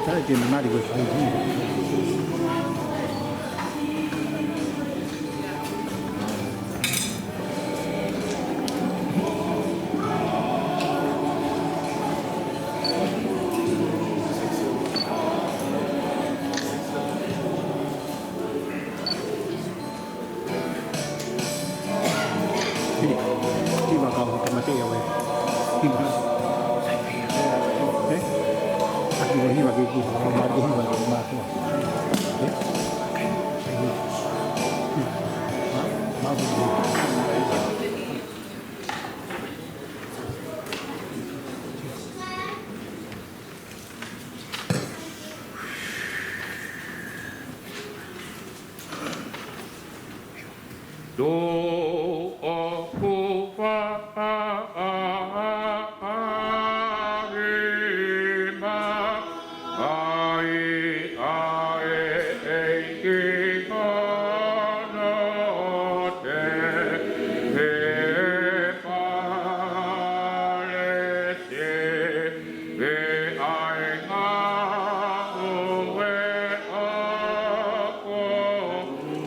Sai che non ha di questo motivo. Khi vào cầu thì mà tiêu về khi mà đấy ăn cái mà cái mà cái mà đấy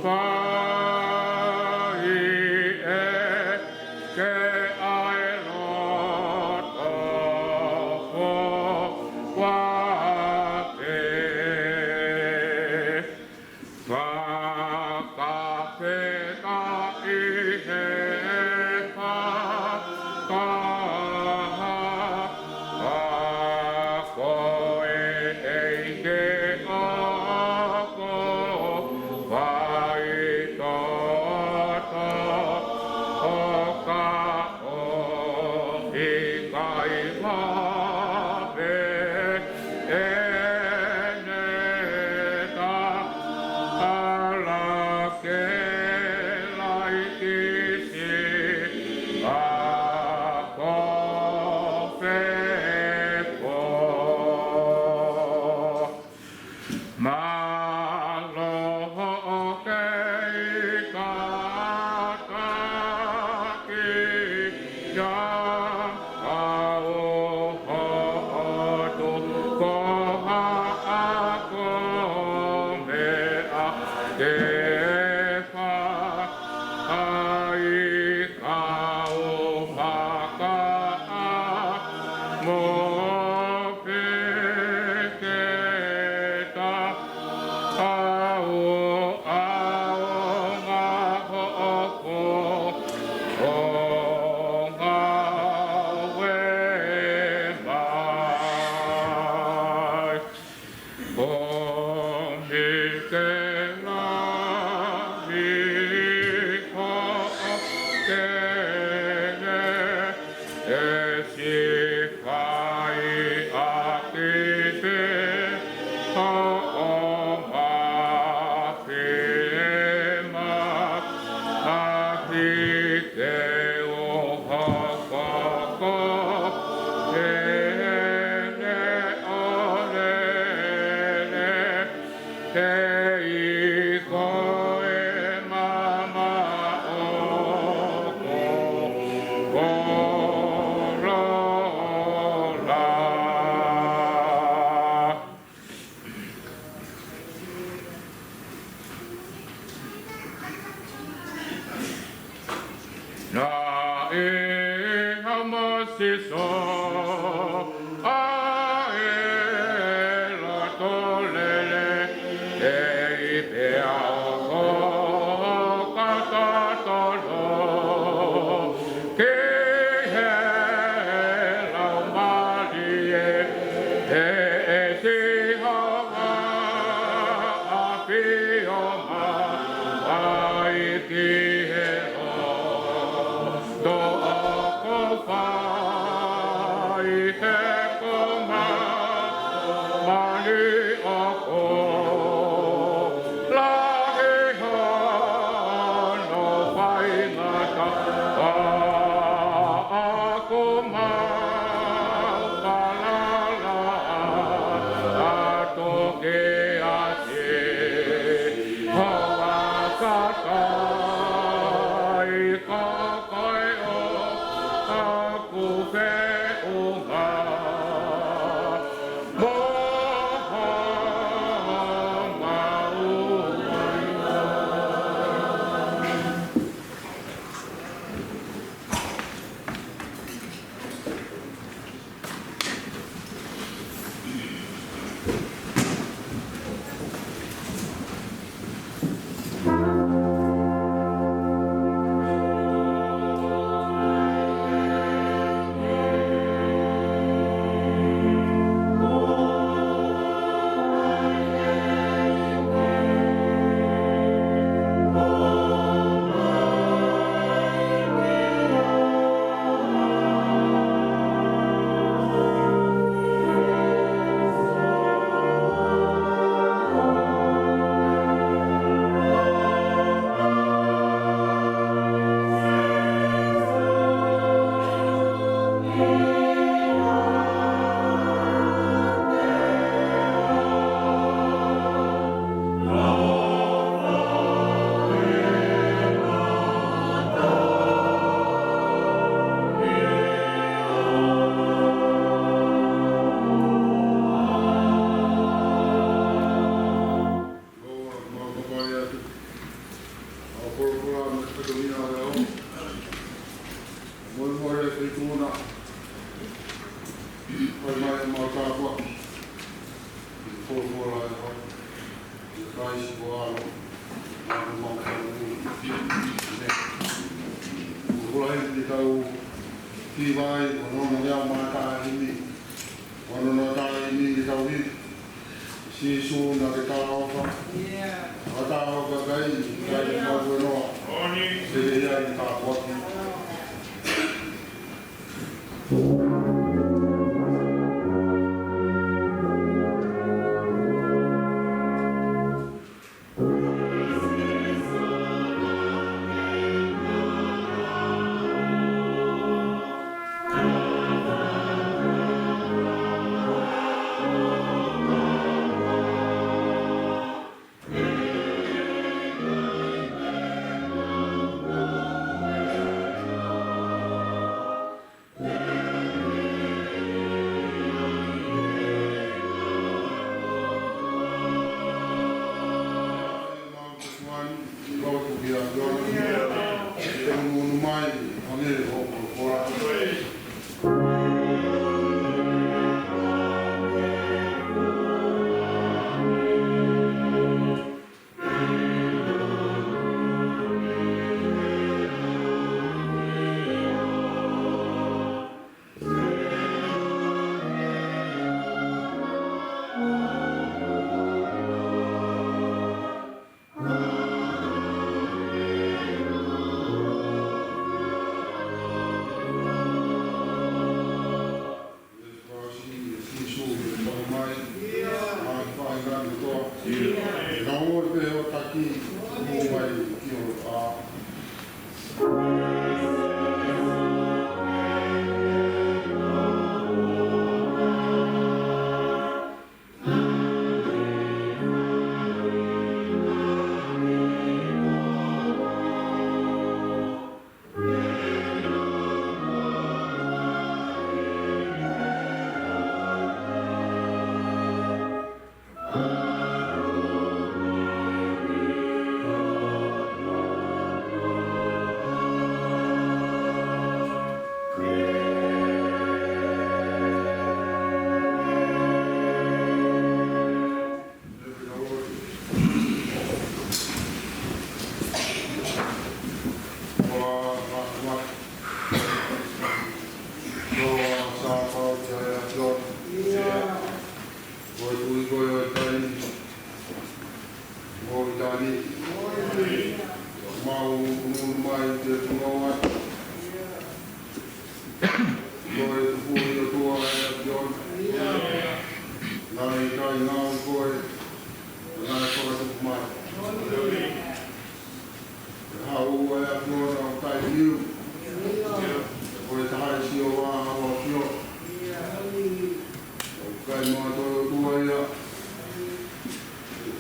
Bye. o tani mau mai te tunga ko e fu yo tua e avion nai kai ngau ko e nai ko tu mai hau e avion au tai liu ko e tai si o wa o fio kai mo to tua ia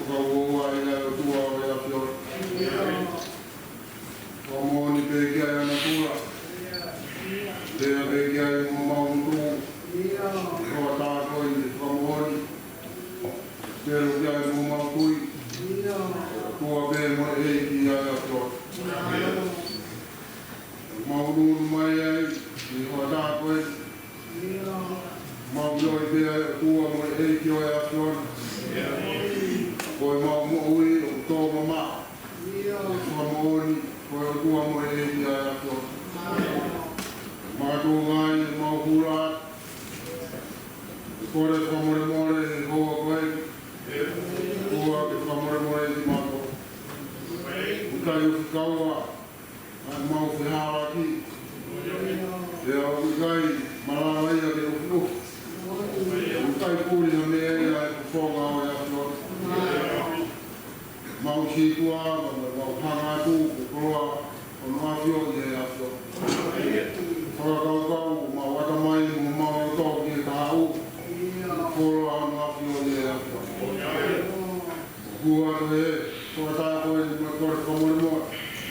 ko wa ia tua o ia fio ko ni pe kia ia na tua te pe kia i mo mau tu ko ta ko i ko mo ni te ro kia i mo mau tui ko be mo e ki ia fio mau nu mai ai i ko ta ko i mau yo i be tua mo e ki o ia fio ko mau mo ui o to mama ko mo ni ko tua mo e ki ia fio ma tu ngai ma hura ko re ko more ho ko ko more ma ko ka yu ka wa ma u ha wa ki ya u kai ma la wa ya ke u kai ku ni me ya ko ga wa ya ko ma u si ku a ma u ha ma tu ko wa ko no a fio ya fio Kau ma wata mai mo ma to ki ta u ko an ma fio le a ku a re ko ta ko mo ko mo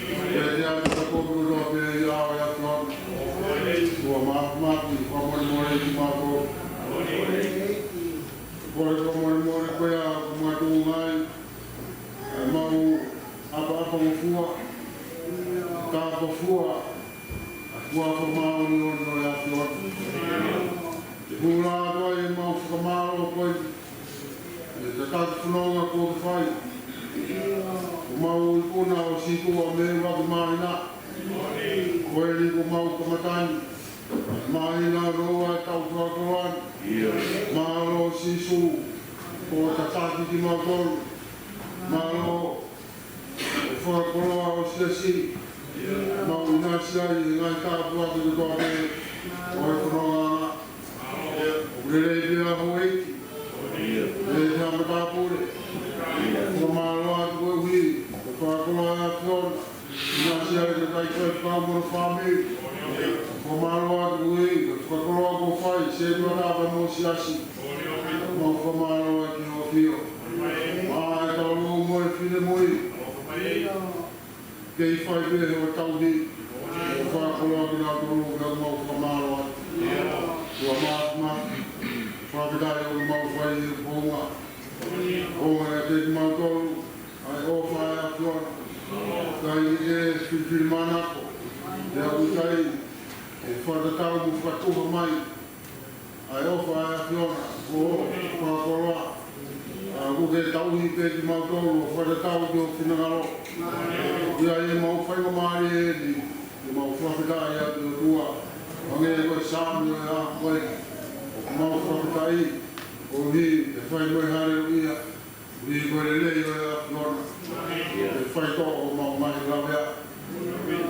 e ya ko ko do be ya ya ko ma ki ko mo e ma ko mo ko ya ma tu mai ma u apa mo fua ka ko fua Kua whamao ni ono e ati watu. Kura atua e mau whakamaro koe. E te tatu whanonga kua te whai. Kumau i kuna o siku o me watu maina. Koe ni ko mau kamatani. Maina roa e tau tuakoan. Maro sisu. Ko tataki ki mau tolu. Maro e whakoroa o siasi. Mau ina sia i ngai tāpua ki te toa me o e whanonga urere i pia hoi e te hama tāpure ko māroa atu koe hui ko whakoroa e ationa ina sia i te tai koe whamura whame ko māroa atu koe ko whakoroa ko whai se tua tāpa mo siasi mau whamaroa ki ho pio maa e tau roo moe whine moi kei whai pia he o tau ni o whakoloa ki nga tolu ki nga mau whamaro kua maat whakitai o mau whai i ponga ponga e te mau tolu ai o whai a tuana kai i e whiwhiri manako e a utai e whatatau mu whatuha mai ai o whai a tuana o whakoloa ko ke tauhi pe ki mau tolu o whatatau ki o whinangaro ia e mau whainga maari e ni e mau whakatai a te tua ange e koe sāmi o e a koe o mau whakatai o hi e whai koe hare o ia hi koe le lei o e a whiona e whai to o mau mai rawea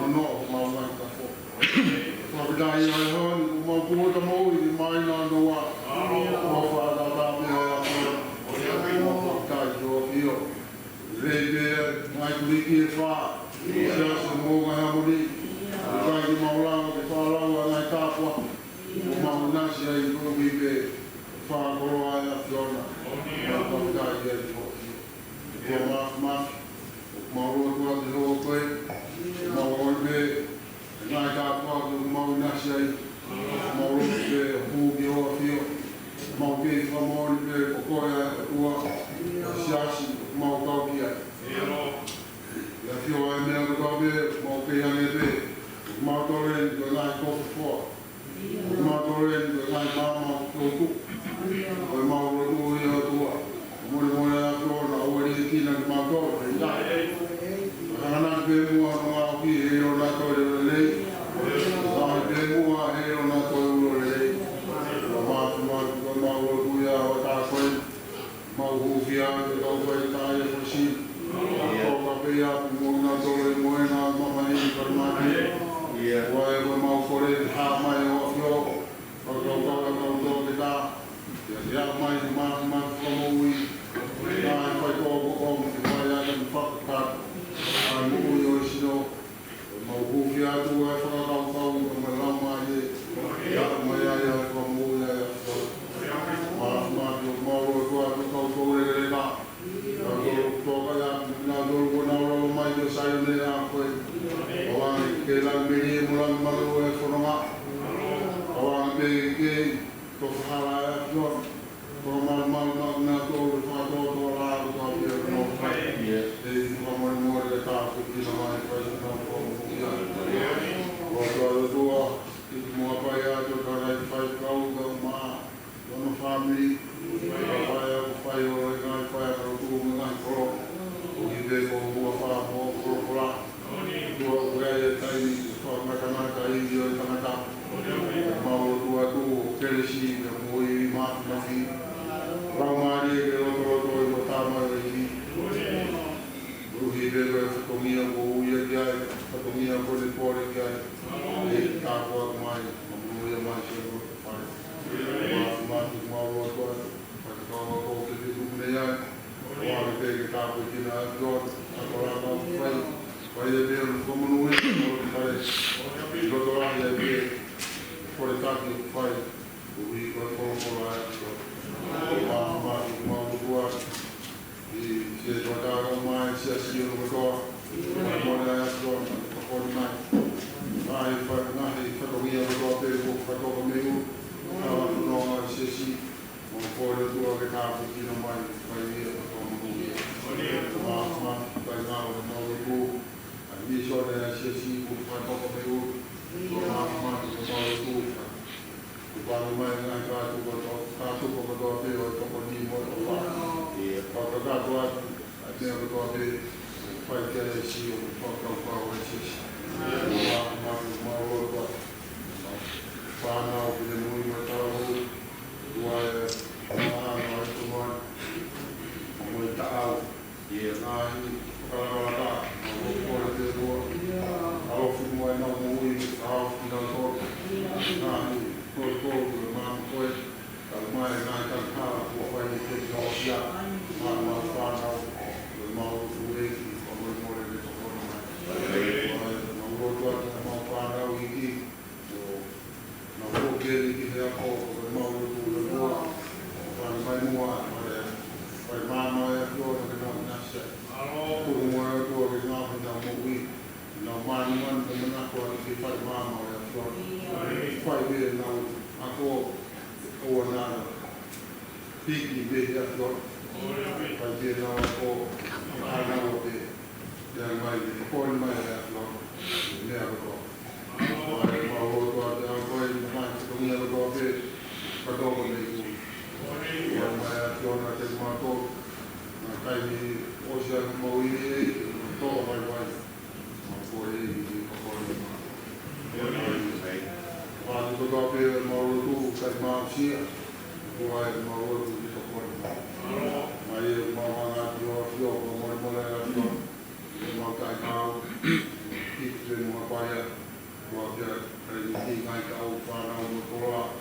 o no o mau mai ka fo whakatai o e honi o mau kuota mou i mai nā noa o whakatai o e a whiona o whakatai o io Rebe mai kuliki e wha, sia se mōga hamuri, e kai ki maulanga ke whālaua ngai tāpua, o maunasi ai kōmi pe whākoroa ai a whiona, a whakatai e te hoki. Kua mafu, maurua tua te hoa koe, mauroi pe, ngai tāpua ke maunasi ai, mauroi pe hūki hoa whio, mau ke whamori pe kokoe ai a tua, siasi, mau tau ki ai. Ia whio ai mea ko tau pe, mau ke hange pe, mau tore ni ko ngai kofi fua, mau tore ni ko ngai māma tōku, ko mau rotu i a tua, mone a tua na ua ni kina ki mau tore, i tai. Hana pe mua no au ki he o na tore o lei, hana pe mua he o na tore o lei, mau rotu i a o tā koe, mau huwhia te tau koe tāia whasi, toka ya na dulu na lo mai do sai ne ya ko awang ke lang mini mulang malu e fonga awang be ke to hala ya no ko mal mal na to fa to la to ya no fa e ko mo de ta ko ki na mai fa no ko ya ko to mo pa ya to ka na fa ka u ma no family fai o ngai fai o tu ngai ko o i be ko o fa mo ko la o ga e tai ko na kana tai o kana ta ma o tu a tu ke le si mo i ma na fi ra ma ri e o to ta ma ri o i be ko mi o ia ia ko mi o le po le ia e ta ko mai mo ia mai se o fai ma o to ko ke tu ne ya o ke ke ta ko ki na do a ko la no fai de ko mo no e ko fai do do la de be ko ta ki fai o i ko la ma do e se do ta ko mai se si o ko mo na ya do ko mai ai fa na e fa do ia do te ko fa ko me no se si por el tuo che capo chi non vai via come lui ma per no tu a di sole si si fa poco per ma tu quando mai na ca tu poco do te o poco di mo fa e poco da tua a te o do te fai che si o poco o si ma o fa na o de muy mo Piki be ya flor, pa be na ko ana o be ya mai ko mai ya flor, ne a ko. Ma o to ya ko mai ko ni a ko be pa do ko ne ku. Ya mai ya flor na te ma ko na kai ni o ja mo i to mai mai. Ma ko e ko ma. Ma ko do be ma o tu kai ma si Why mau tu di toko ni? Mai mau ngah yo mau mulai yo mau kai kau itu mau payah mau dia hari ngai kau para mau kola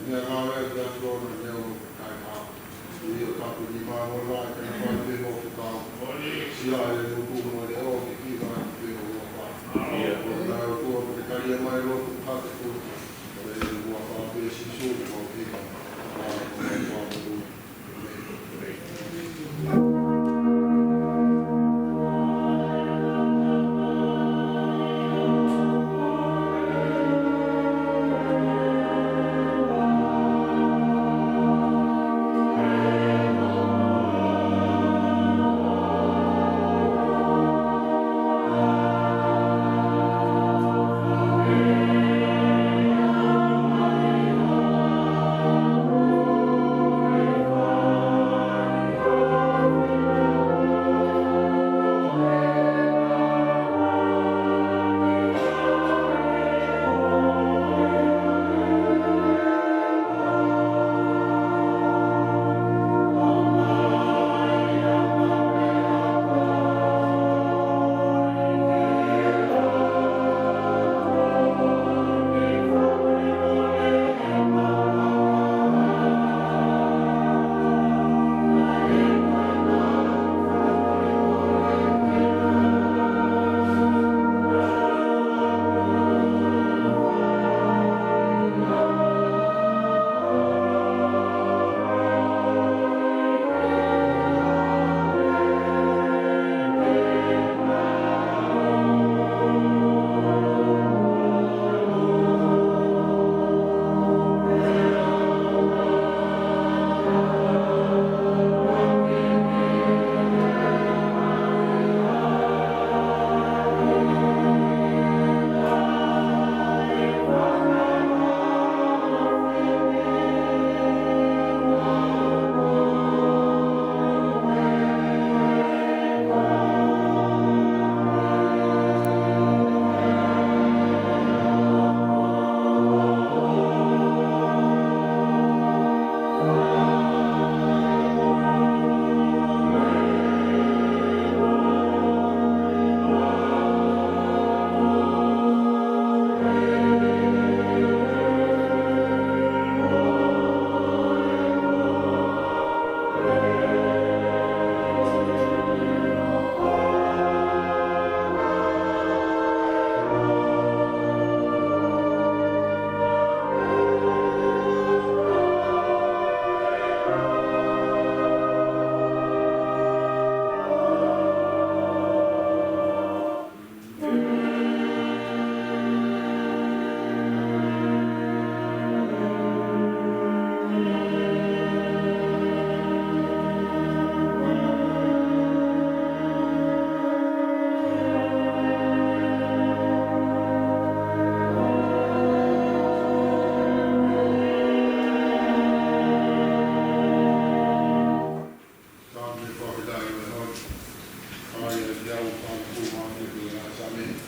ni ngah le dah yo ni kai kau ni kau ni mau mulai kena payah mau kau sila yang tu mau dia kita dia apa? Kalau tu kita mai lo tu kau tu boleh buat apa sesuatu mau kita. dia o tanto por mais de lançamento.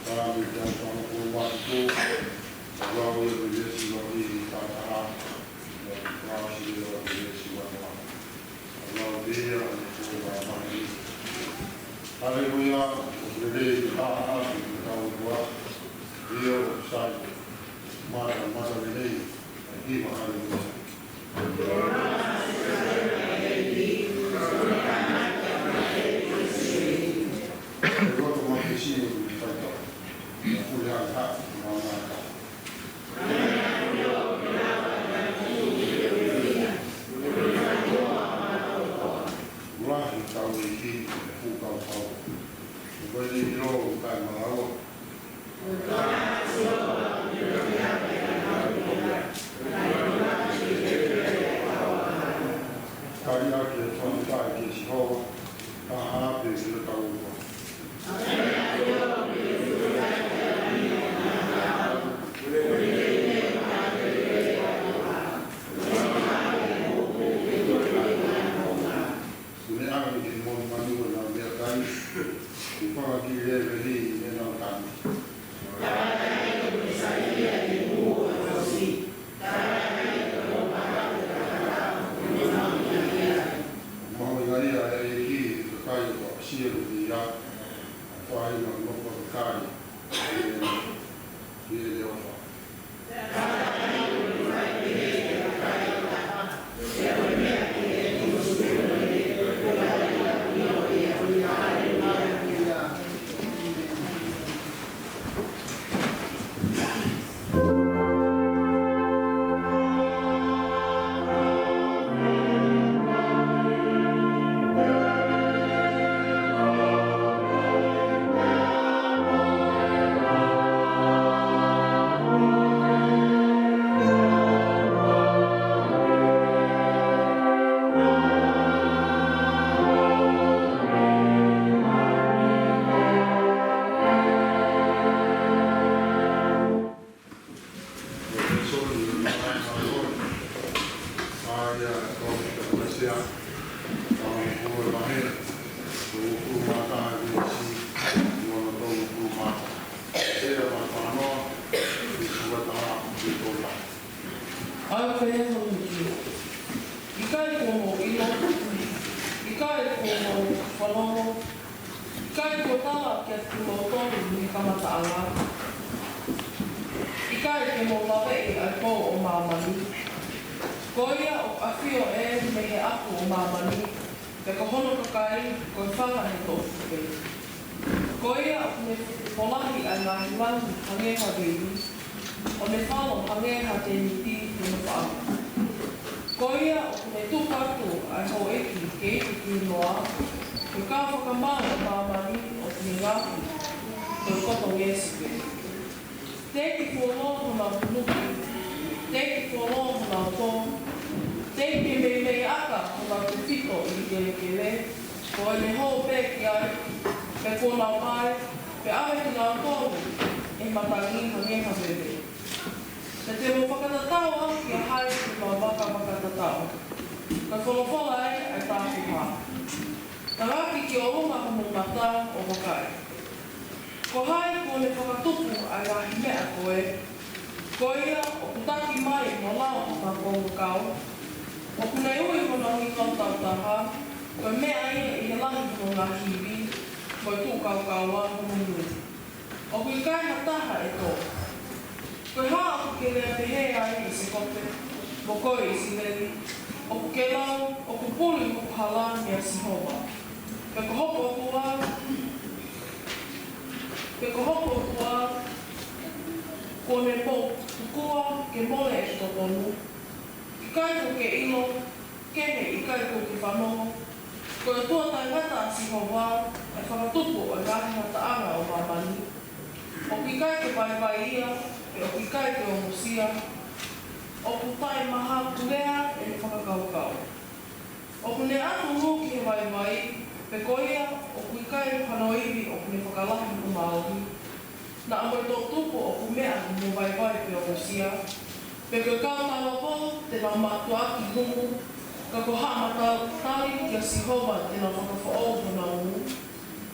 Para me dar um por mais de agora eu vejo se vai vir para cá. Para se eu vejo se vai lá. Agora dia eu vou mais. Aleluia, o bebê está a ficar o boa. Eu sai. Mara bebê. Aqui vai aleluia.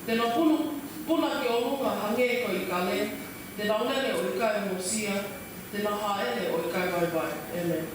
Tēnā puna ki o runga hange ko I ka le, tēnā unele o I kai mosia, tēnā haele o I kai vai vai. Amen.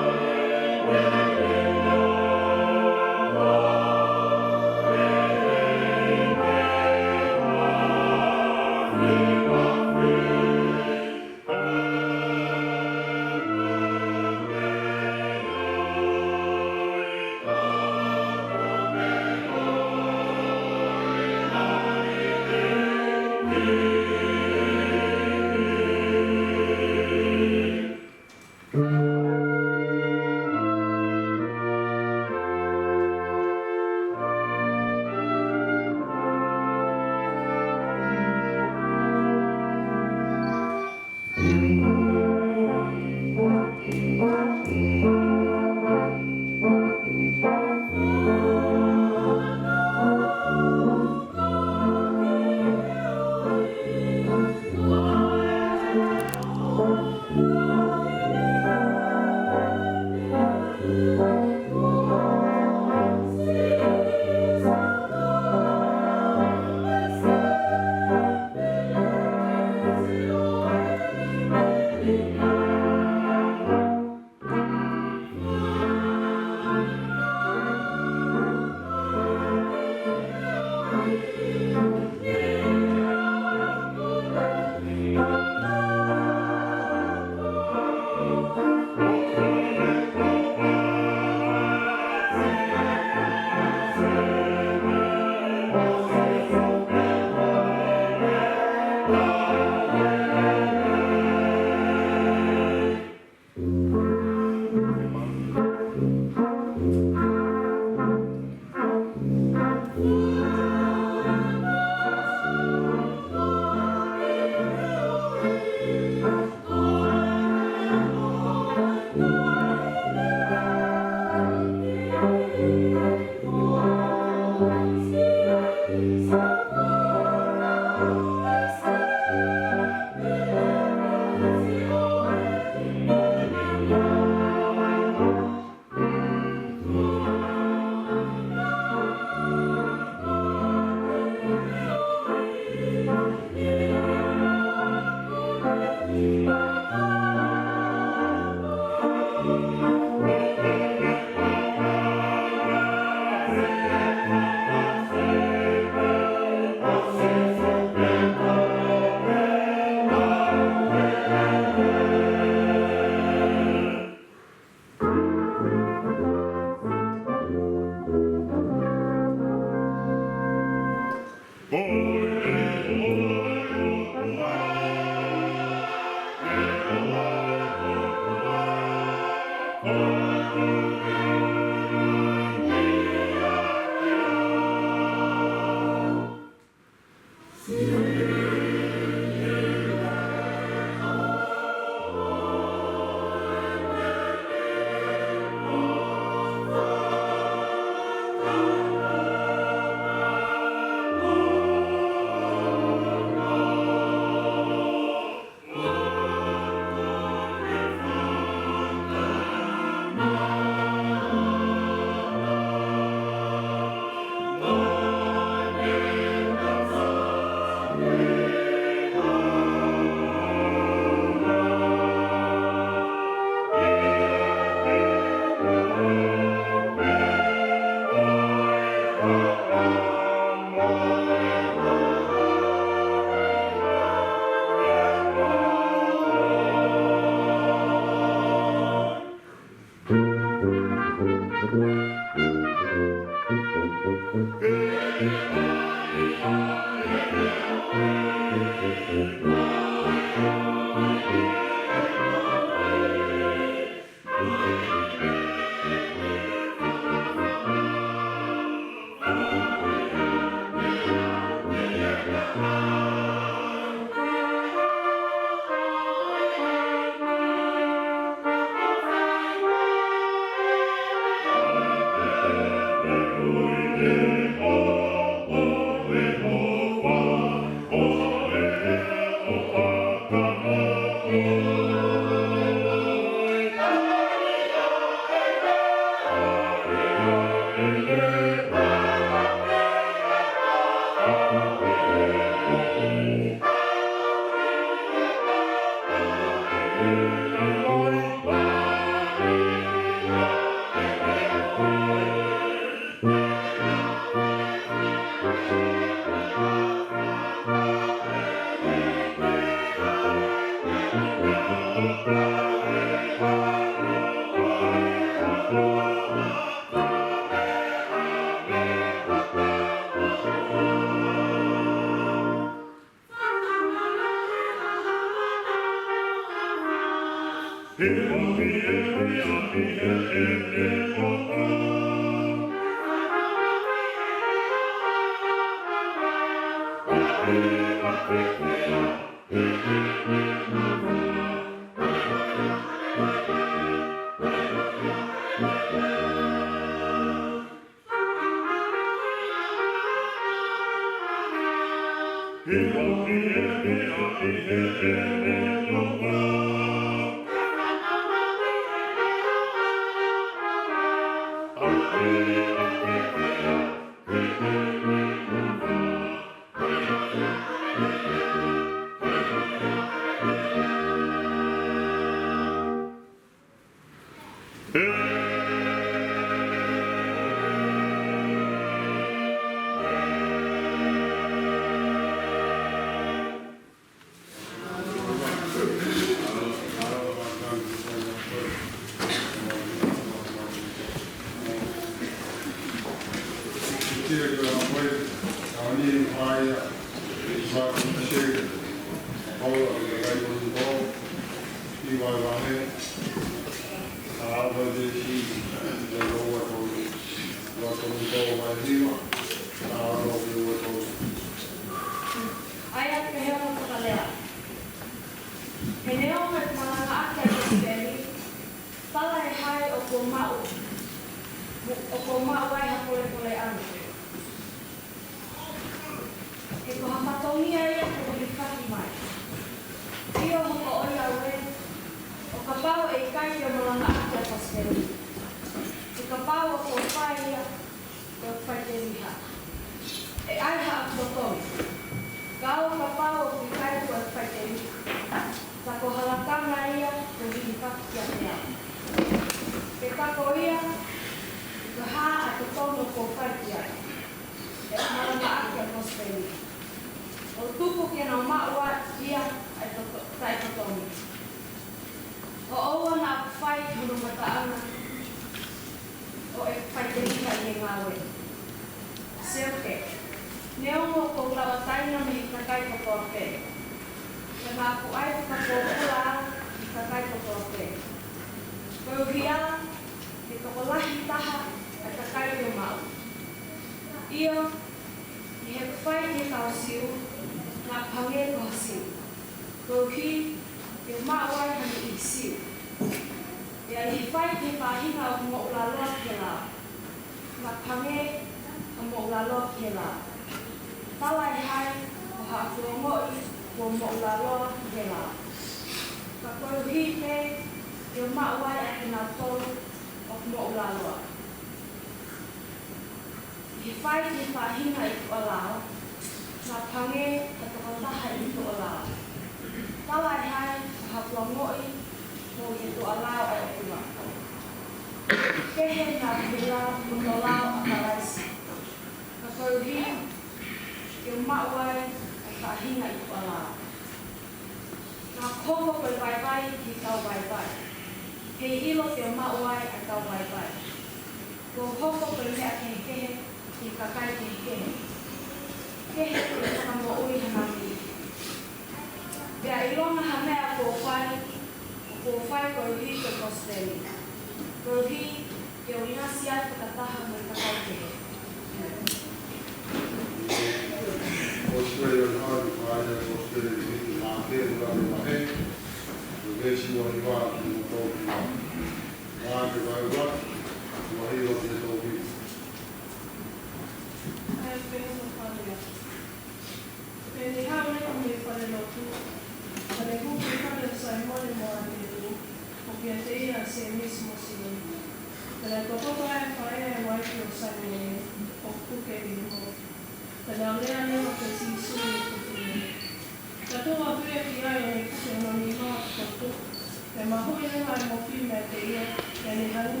hani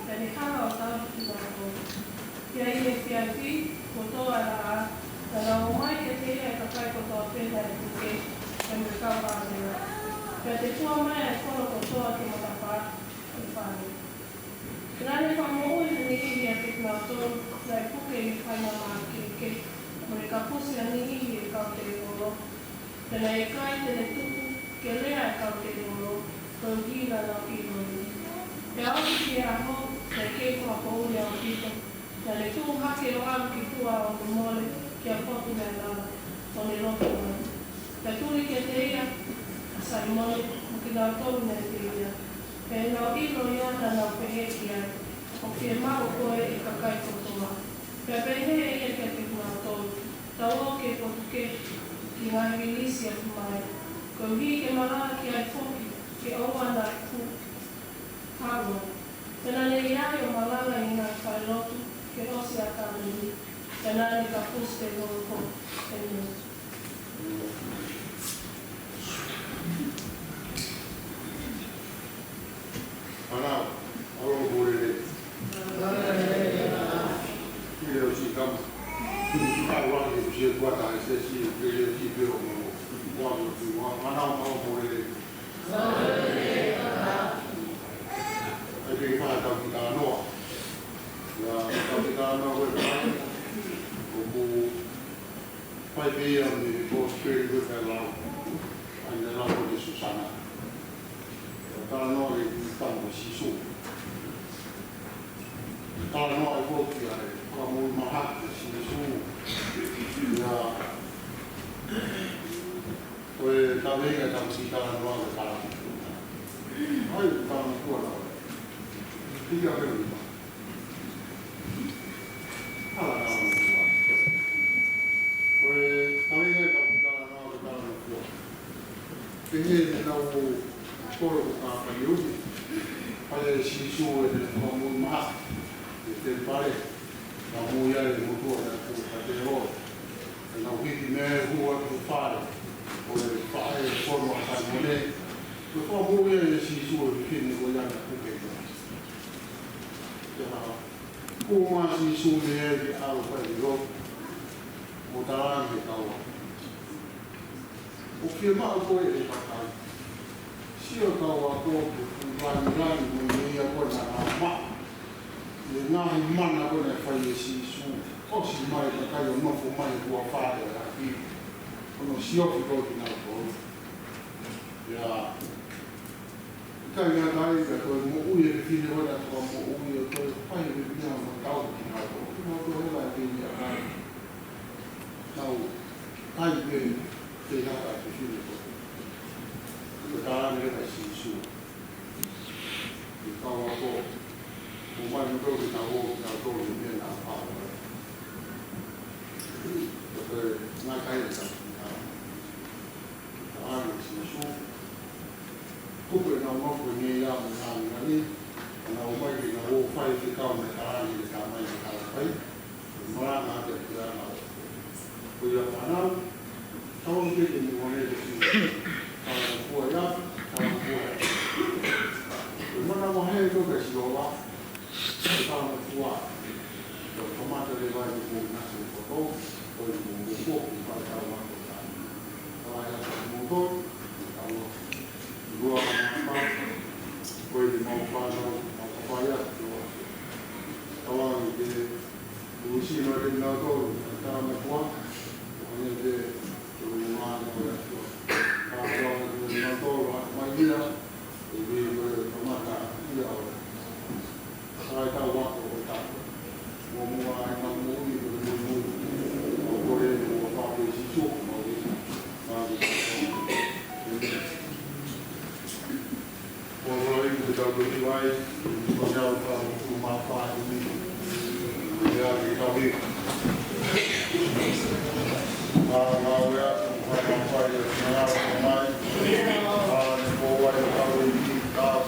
dari hal atau kita tu ya ini fiasi foto ada dalam mai kita ya kita foto apa dari kita yang mereka bahasa jadi semua mai kalau foto kita dapat ifani kerana kamu ini ya kita tu dari bukan ifani ke mereka pun yang ini kau tengok dan mereka itu kelihatan kau tengok pergi dalam itu. Kalau kita mau mereka mau yang itu, jadi tu hak orang itu orang mole kita pun tidak boleh lakukan. Tapi kita ya saya mole mungkin tahu nanti ya. Kalau itu yang dalam perhatian, okey mau kau ikat foto. Tapi ini yang kita tahu ke porque kita milisi yang mai. Kau ni kemana kita fokus ke orang dah tahu. Karena dia yang malah yang nak kalau tu kita siapa ni, karena kita pus tengok ini. Ana, orang boleh ni. Dia usi kamu. Orang ni usi buat apa sesi, dia usi berumur. Buat tu, mana orang boleh ni. Jadi kita kita no, ya kita no berapa, buku, payah ni bos kiri berlalu, anda lalu di susana. Kalau no kita bersih kalau no aku kira kamu mahal bersih ya, kau kami kita kita no berkalah, ayo kita no tiga kali. Alah, kau kami kita no berkalah. Ini nak sekolah apa ni? Pada siswa itu kamu mahal, itu paling kamu yang mutu ada tu ada roh, kalau kita ni buat tu faham, boleh faham forma kamu ni, kamu yang siswa ini kau yang aku kena. Jadi, kau masih siswa ni apa itu, mutaran kita awak. Okey, mak aku yang pakai. Siapa tahu aku bulan-bulan ini aku nak mak, dengan mana aku nak faham siswa. Oh, si mai pakai yang mampu mai buat faham lagi. Kalau siapa itu kita tahu, ya. Kalau yang lain kalau mau uji begini orang tu mau uji kalau faham begini orang tahu kita tahu. Kita tahu lagi ni kan. Tahu, tahu begini. Kita tak bersih itu. Sekarang kita siswa. Kita apa? Umat itu kita tahu ini apa. Jadi nak kaya kita. Sekarang siswa. Kupu nama punya yang ni. Kalau umat kita tahu file kita sekarang kita main sekarang file. Mana ada kita tahu. Punya mana? Tahun ini mulai dari tahun buaya, tahun buaya. Mana mahal itu bersiawa, tahun buaya. Tomat lewat itu nasi potong, boleh bumbu pada tahun buaya. Kalau ada motor, kalau dua apa, boleh mau paya. Kalau di usia mereka itu tahun buaya, ini de rumah orang kalau motor magia ini bermata dia saya tahu waktu tak mau ini boleh apa sisuk boleh kita berdua menjauh rumah pak ini dia kita kalau ya apa yang mengalami kalau bawa kalau ini tahu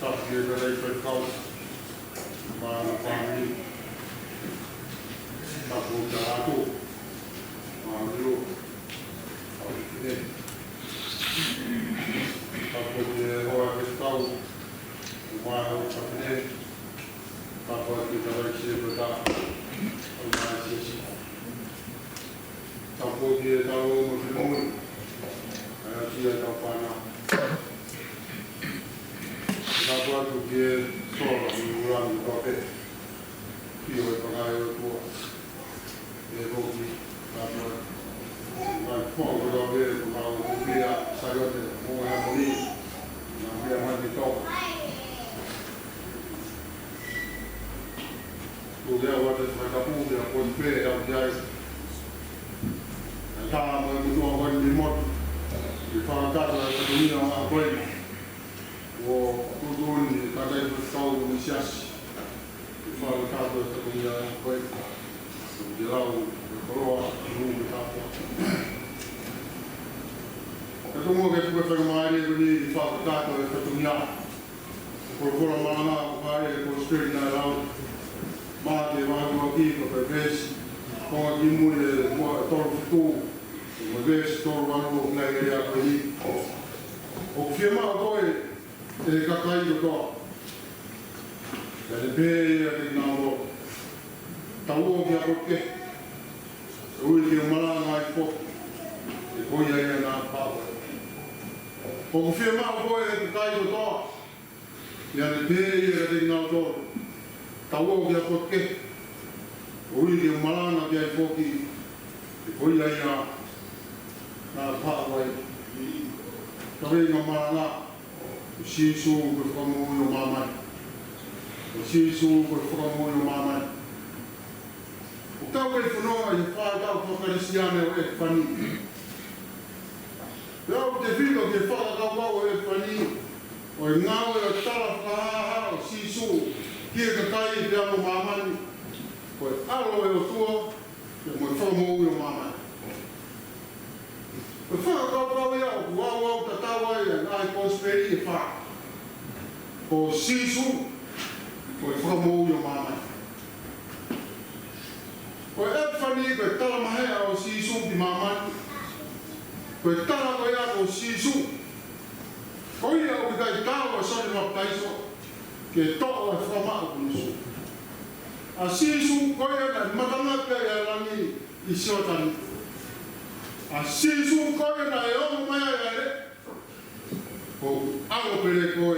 Tapi dia dari perkau mana kami tak boleh aku malu ini tak boleh orang perkau malu ini tak boleh kita bersih berdak masih tak boleh tahu mungkin dia tak panah. Apa tu dia soal orang kafe, dia berpengaruh tu, dia bagi apa, apa kalau dia berpengaruh dia saya tu orang beri, dia mandi tahu. Tu dia waktu saya kapu dia pun pay yang jai, dah mengenai orang dimot, di faham dunia apa ini. Tudun kadai bertau inisiasi fal kado terpunya baik jelau berkeluar rumah bertapa ketemu ke performari ini fal kado terpunya performa mana upaya konspirasi laut mati baru lagi ke berbes kau dimulai buat tol itu berbes tol baru lagi dia pergi firma kau e kakai to ele be e nalo tawo dia porque o ele mala ngai po e ko ia na pa o firma o e kakai to ele be e nalo tawo dia porque o ele mala na dia po ki e ko ia na pa vai tawe ngama Sisu berkamu yang mamai, sisu berkamu yang mamai. Kau berfirman yang pada Kristen yang fani. Kau definisi yang pada kau yang fani, orang ngau yang taraf kah sisu dia ketai dia mamai. Kau alo yang tua yang berkamu yang mamai. Kau yang wow tertawa yang ai konspirasi fak. Kau sisu, kau kamu yang mana? Kau fani kau tahu mahal kau sisu di mana? Kau tahu kau sisu. Kau yang kita tahu asal apa itu? Kita tahu apa itu. Sisu kau yang matang yang lagi isotan. Sisu kau yang ayam maya yang kau aku beri kau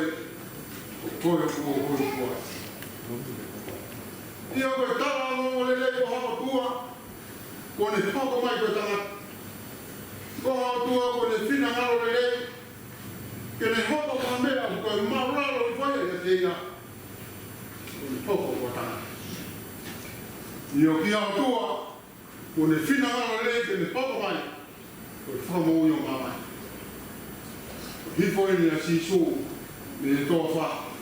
ia bertala mengelak kau tua kau ni kau mai bertala kau tua kau ni fina ngalo lelak kene kau kambing kau marah lalu kau yang dia kau bertala ia kia tua kau ni fina ngalo lelak kene kau mai kau mau yang mana hipo ini sisu ni tofa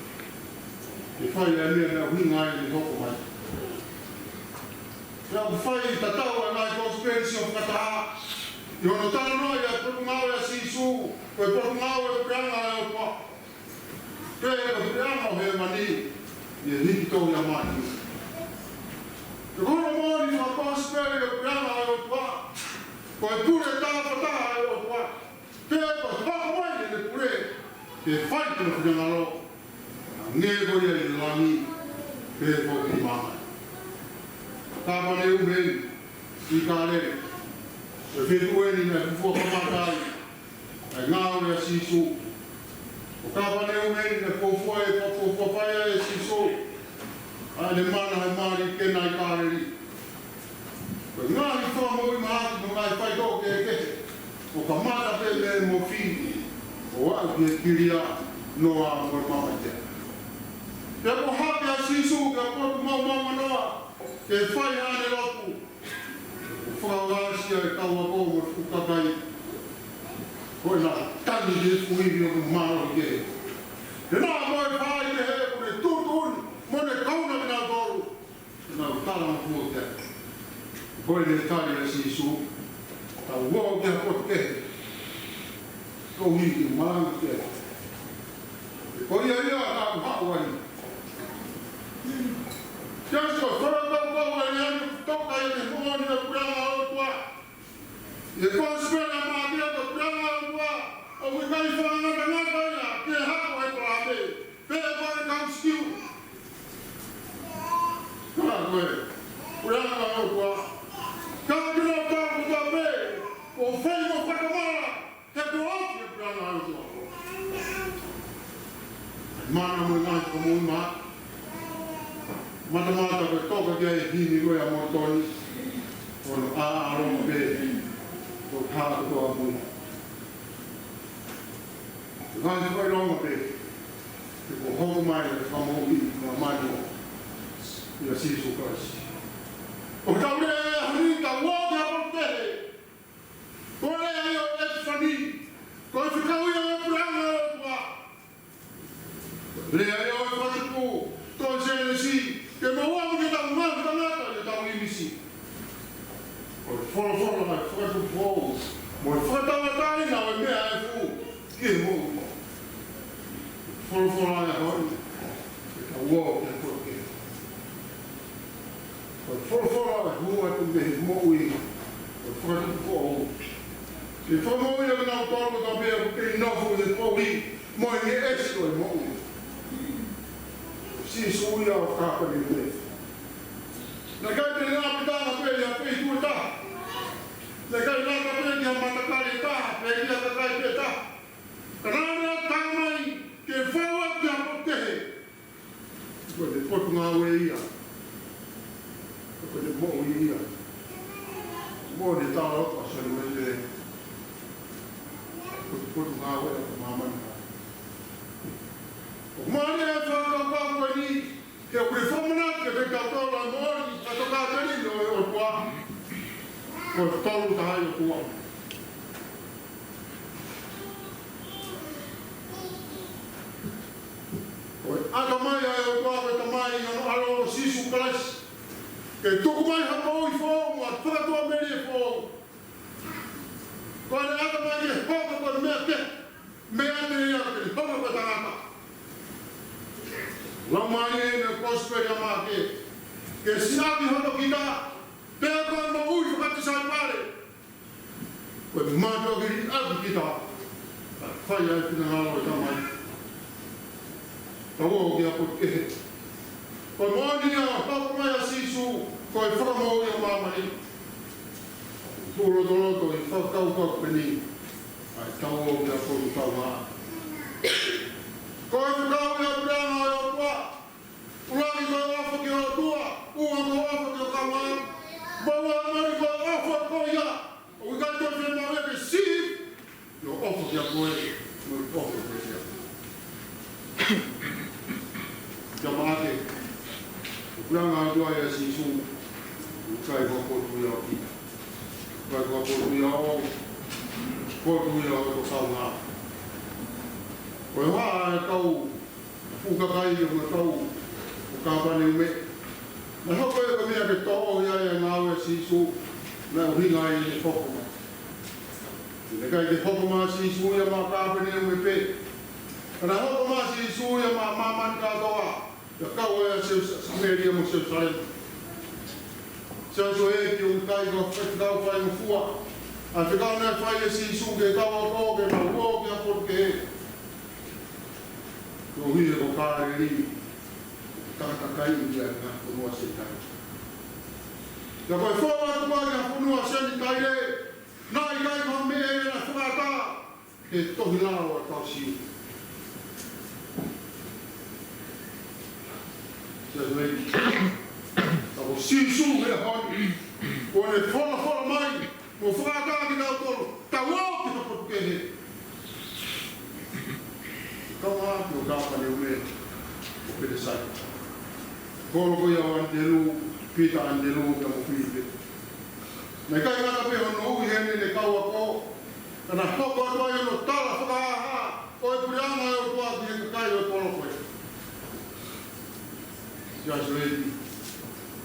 fai a mea na wingai ni hoko mai. Ia fai tatau na konspirasi o kata. Yo no tano no ia prungau ia sisu, ko prungau ia pranga ia pa. Ke pranga o he mani ni hito ia mani. Ko no mo ni ma konspirasi ia pranga ia pa. Ko pure ta pata ia pa. Ke pa mai ni pure. Ke fai ko prangalo. Nego ia i langi pe po ki mama. Ka pane u ben i ka le. E fitu e ni me fo ka matai. Ai ngau ia sisu. O ka pane u ben me po fo pai e sisu. Ai le mana e mari ke nai ka le. Ko ngau i fo mo i maati mo ngai pai do ke. O ka mata pe le mo fi. O a ki kiria no a mo mama te. Ke ko hapia sisu ke ko mau noa ke fai ane loku whakawasia e kaua ko mo fukakai ko na tani de fuivi o maro ke e nā moe whai te he ko ne tutun mo ne kauna mina toru na tala mo fuote ko ne tari e sisu ta uo ke ko te ko hiki maranga ke Ko ia ka hawai. Just go and talk like the morning of Brown. The Conspira Madia of Brown, or we may find another, the Hawaii, fair comes to. Come on, Brown. Come to the top of the bay, or fame of Guatemala, have to offer Brown. Mana mo nga ko mo ma. Mata ko to ko dia hini ko ya mo ton. Ono a ro be. Ko ha ko abu. Nga ko ro mo be. Ko ho mai ko mo bi na ma no. Ya si su ka si. O ta le hani ta wo ga mo te. Ko le yo e fani. Ko fi ka u ya pro wa. Le ayo faz ku to jenesi que mo wa que ta ma ta na ta wi misi o foro na fora do povo mo fora ta ta na o me a fu que mo foro na ho ta wo que por que o foro na ho a tu me mo wi o fora do povo que foi mo wi na o torno da be que no fu de povo mo ni esto mo wi si suya o capa de lei. Na casa de lá está na pele a fez tudo tá. Na casa lá na pele a mata cara tá, pele a cara tá. Caramba tá mãe que foi o que a porque. Depois com a uia. Depois de bom uia. Bom de tal outra só não é. Depois com a uia com a mãe. Maria fa ko ni ke ku fomna ke ka to la mori a to ka tani no o kwa ko to ta yo kwa o a mai yo kwa ko mai no alo si su klas ke to ku mai ha mo I fo mo a to to me fo ko a mai ko me ane ya ke ko ta la mane na Conspira Madia que se abre hono kita pega no uso que sai pare ko mato que abre kita falla final o tamai tawo que porque ko monia ko mai asisu ko formo o mamani tulo dolo to fa ka peni ai tawo que por tawa ko ka Ulani ko ofo ke o tua, ua ko ofo ke o kawan, bawa mari ko ofo ko ya. O ga to fe ma we si, no ofo ke o koe, no ofo ke ya. Jamake. Ulanga tua ya si su, kai ko tu ya ki. Kai ko tu ya o, ko tu ya o kawan. Ko wa kau, fuka kai mo kau. Kampane me na hoko e me ke to ya ngawe sisu na ringa I foko ne kai ke foko ma sisu ya ma kampane me pe na hoko ma sisu ya ma man ka doa ya ka o ya se media mo se sale so e ki un kai go fe da fa mo fua a te ka na fa sisu ke ka o ko ke na wo ke porque ko hi ko ka ri Takakai dia na punua setai. Ya ko fo ma ya punua setai le. Na I kai ko me na fata. Ke to hila o ta si. Ya le. Ta ko si su me ha. Ko ne fo mai. Mo fata ki na to. Ta wo ki to ko ke. Kama ko ka pa le me. Ko pe sai. Kolo ko ya andelu pita andelu ka mo fibe me kai ngata pe no u hene le kawa ko kana hoko to yo no tala fa ha o purama yo to a kai yo kolo ko ya jodi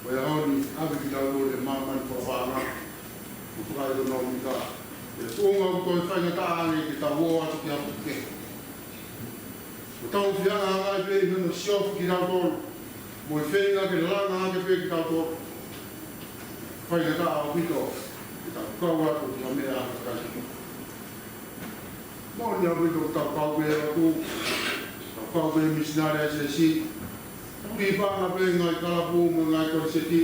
o ya oni abi ki dawo le mama ko fa na ku ka yo no mi ka e so nga ko fa na ta ani ki ta wo a ki a ke tau whianga ngai pe i hana siofu ki rau tolu. Mo i whenga ke langa ake pe ki tau tolu. Whai na ka au pito. Ki tau kau atu ki a mea aka kasi. Mo ni au pito tau kau pe e tu. Tau kau pe misinare a se si. Tui whanga pe ngai kalapu mo ngai kore se ti.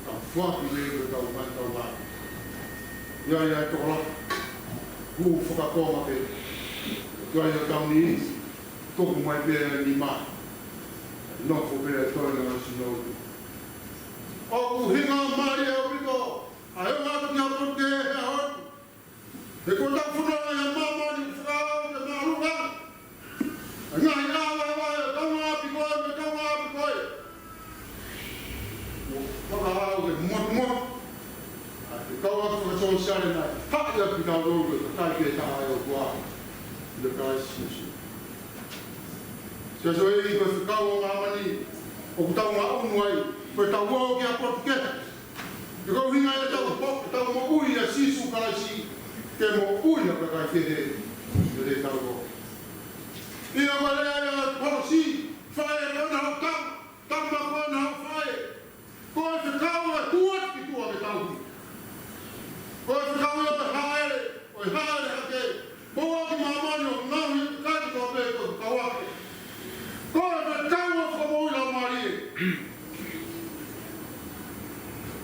Tau whaki pe e tau mai tau mai. Ia ia e tokola. Hu whakakonga pe. Ia ia tau ni. Toku mai pe ni mai. Noko pe e toi na si notu. O uhinga mari e opiko. A e watu ki hapo te e hotu. E ko tau whunanga ia mamani whakao te maruga. A ngai awa e taunga api koe me taunga api koe. Whakahau ke motu motu. A te kau atu whakatau siare nai. Haki api tau rogo e kai ke taha e o kua. Le kai sisi. Sia so e i koe whakau o ngā mani. O ku tau ngā unu ai. Koe tau wau ki a potu keta. E kau hinga e tau potu. Tau mo ui a sisu karaisi. Ke mo ui a kakai kete. E re tau wau. Ina koe lea e a polosi. Whae e kona hau tau. Tau ma kona hau whae. Koe whakau e kuat ki tua me tau. Koe whakau e o haere. Koe haere hake. Boa ki mamani o ngahi kati koe pe koe kawake. Koe whakau e whamoi lau marie.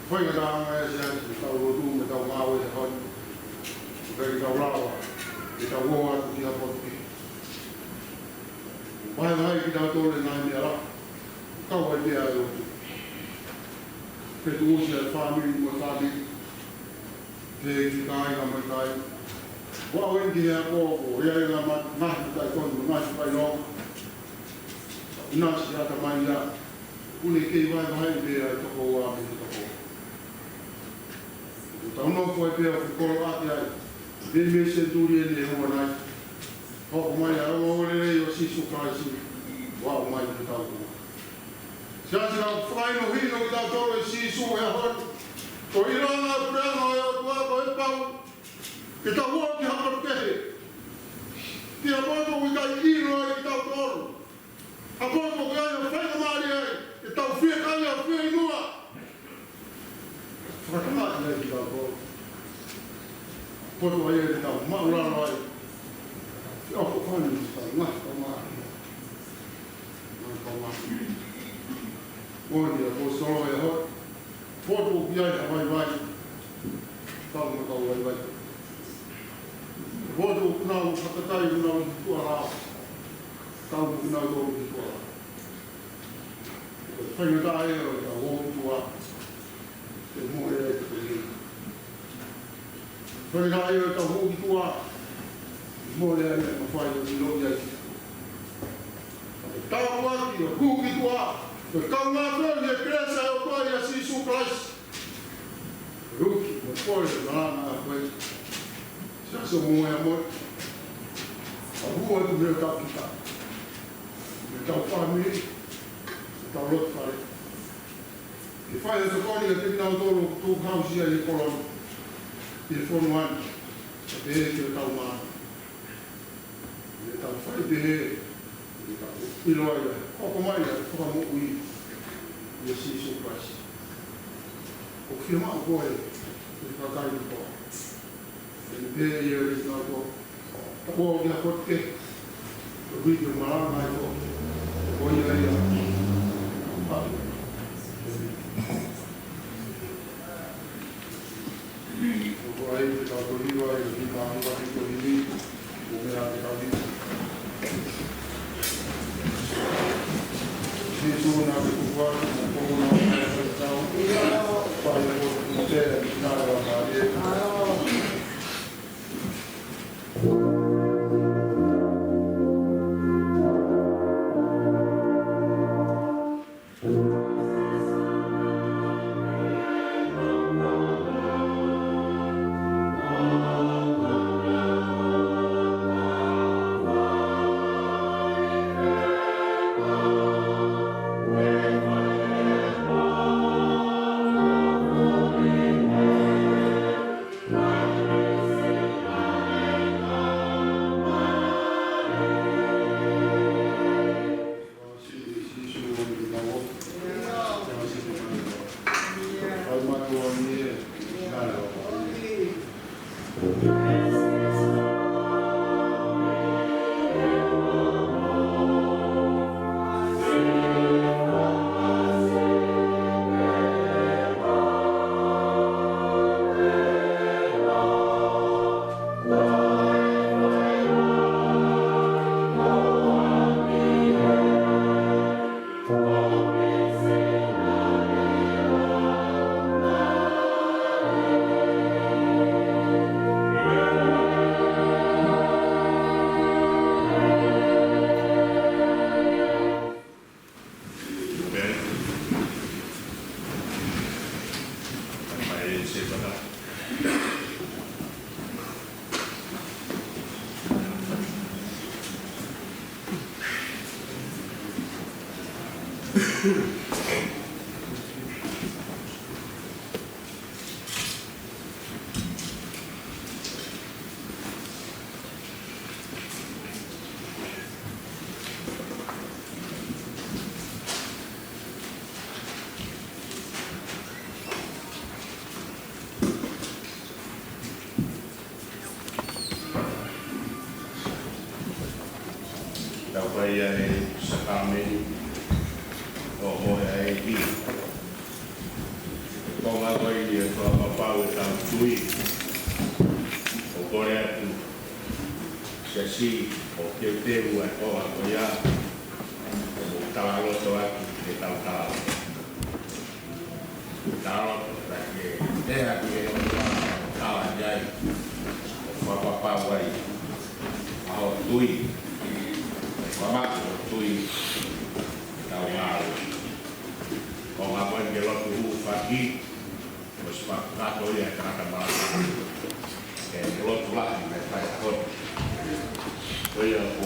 Whai ngā anga e se ati, tau rotu me tau ngāwe e hoi. Kei tau rawa, e tau hoa atu ki a potu. Whai ngai ki tau tōre ngai mea la, kau ai mea e rotu. Kei tu usi e whamiri mo tāmi, kei ki kāinga mai kai. Wā wengi hea kōko, hea e ngā mahi kai konu, mahi kai nōma. Inasi ata mai ia, une kei vai mai mea e toko wā me te toko. Tau no koe pēo ki koro ati ai, me me se tūri e ne hoa nai. Hoko mai a o rei o sisu kaisi, wau mai ki tau kua. Se ati ka whaino hino ki tau toro e sisu e hon. Ko iranga preanga e o tua ko e pau, ki tau hoa ki hapar kehe. Ki a poto ki kai ino e ki tau toro. A poto ki ai o whaino maari ai, ki tau whia kai a whia inua. Whakamati nei ki tau tō. Poto ai e tau mauraro ai. Whio ko whanu ki tau ngā tau maari. Ngā tau maari. Mōni a ko soro e hoi. Poto ki ai a vai vai. Tau ngā tau vai vai. Poto kunau whakatai kunau ki tua rao. Tau kunau tōru ki tua rao. Whainga e o te hōku tua. Te moe e te pere. Whainga e o te hōki tua. Moe e me mawhai o ni loi ai. Tau waki o hūki tua. Te kau ngā tōni e kresa e o toi a sisu krais. Ruki, me koe e nārana a koe. Siaso moe a moe. A hua tu mea tau ki tā. Me tau whamiri. Me tau lot whare. E whai e te koni e te minau tōru tō kausia i koron. I e whonu an. E te he te tau maa. E tau whai te he. E tau iloa ia. Koko mai ia. Whakamoku i. I e sisu Christ. O kia maa koe. E kakai ni koa. E me pē ia e ringa koa. Tako o kia kote. E wiki o maranga i koa. E koi ia ia. Pari. Ko ai te tau riwa e ki ka hua ki ko hini. O mea te kau hini. Sisu na te kukua, na kogu na o te tau. Pai e ko te nara wa kāre. Taupai ai sakame o moe ai ki. Konga koi ni e kua mapau e tau tui. O kore atu. Sia si o keu tehu e koa koia. O tawaloto atu e tau tau. Tawaloto take e aki e o tawa jai. O kua papau ai. Aho tui. Mama tui tau ngau. O ngapoen ke lotu hu whaki, o sipak kato ia kanaka malaka. Ke lotu lahi me whai akon. O ia o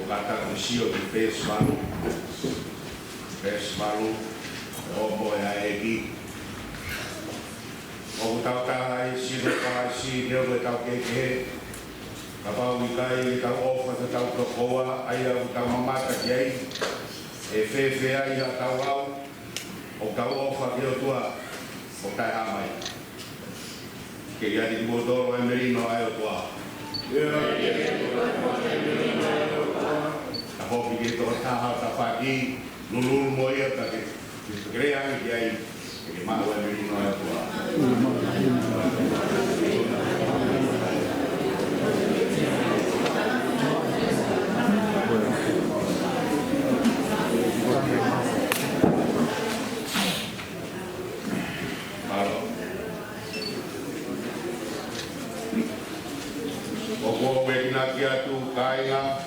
kata kisio ki pes malu. Pes malu, o moe a egi. O tau tahai sino pai si neo me tau keke. Kapau wikai tau ofa te tau kakoa, ai au tau mamata ki ai, e whewhe ai a tau au, o tau ofa ki o tua, o tai hamai. Ke ia di modoro e merino ai o tua. Ta hopi ki toa taha ta whaki, lululu mo ia ta ke kreangi ki ai, ke mahu e merino ai o tua. Ki atu kainga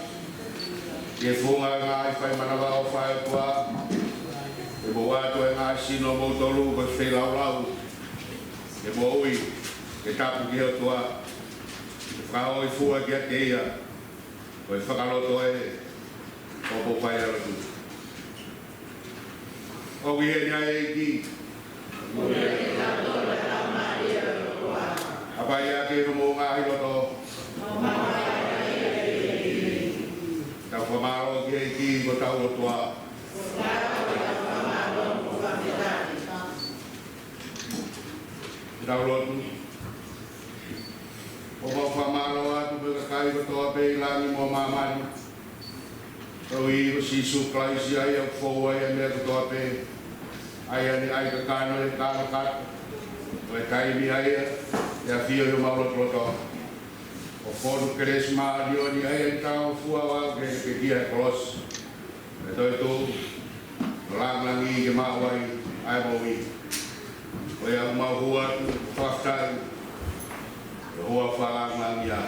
ke funga nga i whai manawa o whai kua e mo watu e ngā sino mo tolu ko se lau lau e mo ui ke tapu ki atua e whakao i fua ki a te ia ko e whakaloto e o po whai alatu o ki he nia e ki apai a ke rumo ngā hi roto tau whamaro ki e ki ko tau o tua. Tau lotu. O whamaro atu pe kai ko toa pe ilangi mo mamani. Tau i ko sisu klaisi ai au fōu ai ane ko toa pe. Ai ane ai ka kano e kāna kata. O e taimi ai e a fio i o maulotu loto. O fono keres mario ni ai tau fua wa ke kia klos. E toi tu langi ke mawai ai bowi. O ia mau hua tu faktai. O hua falang ya.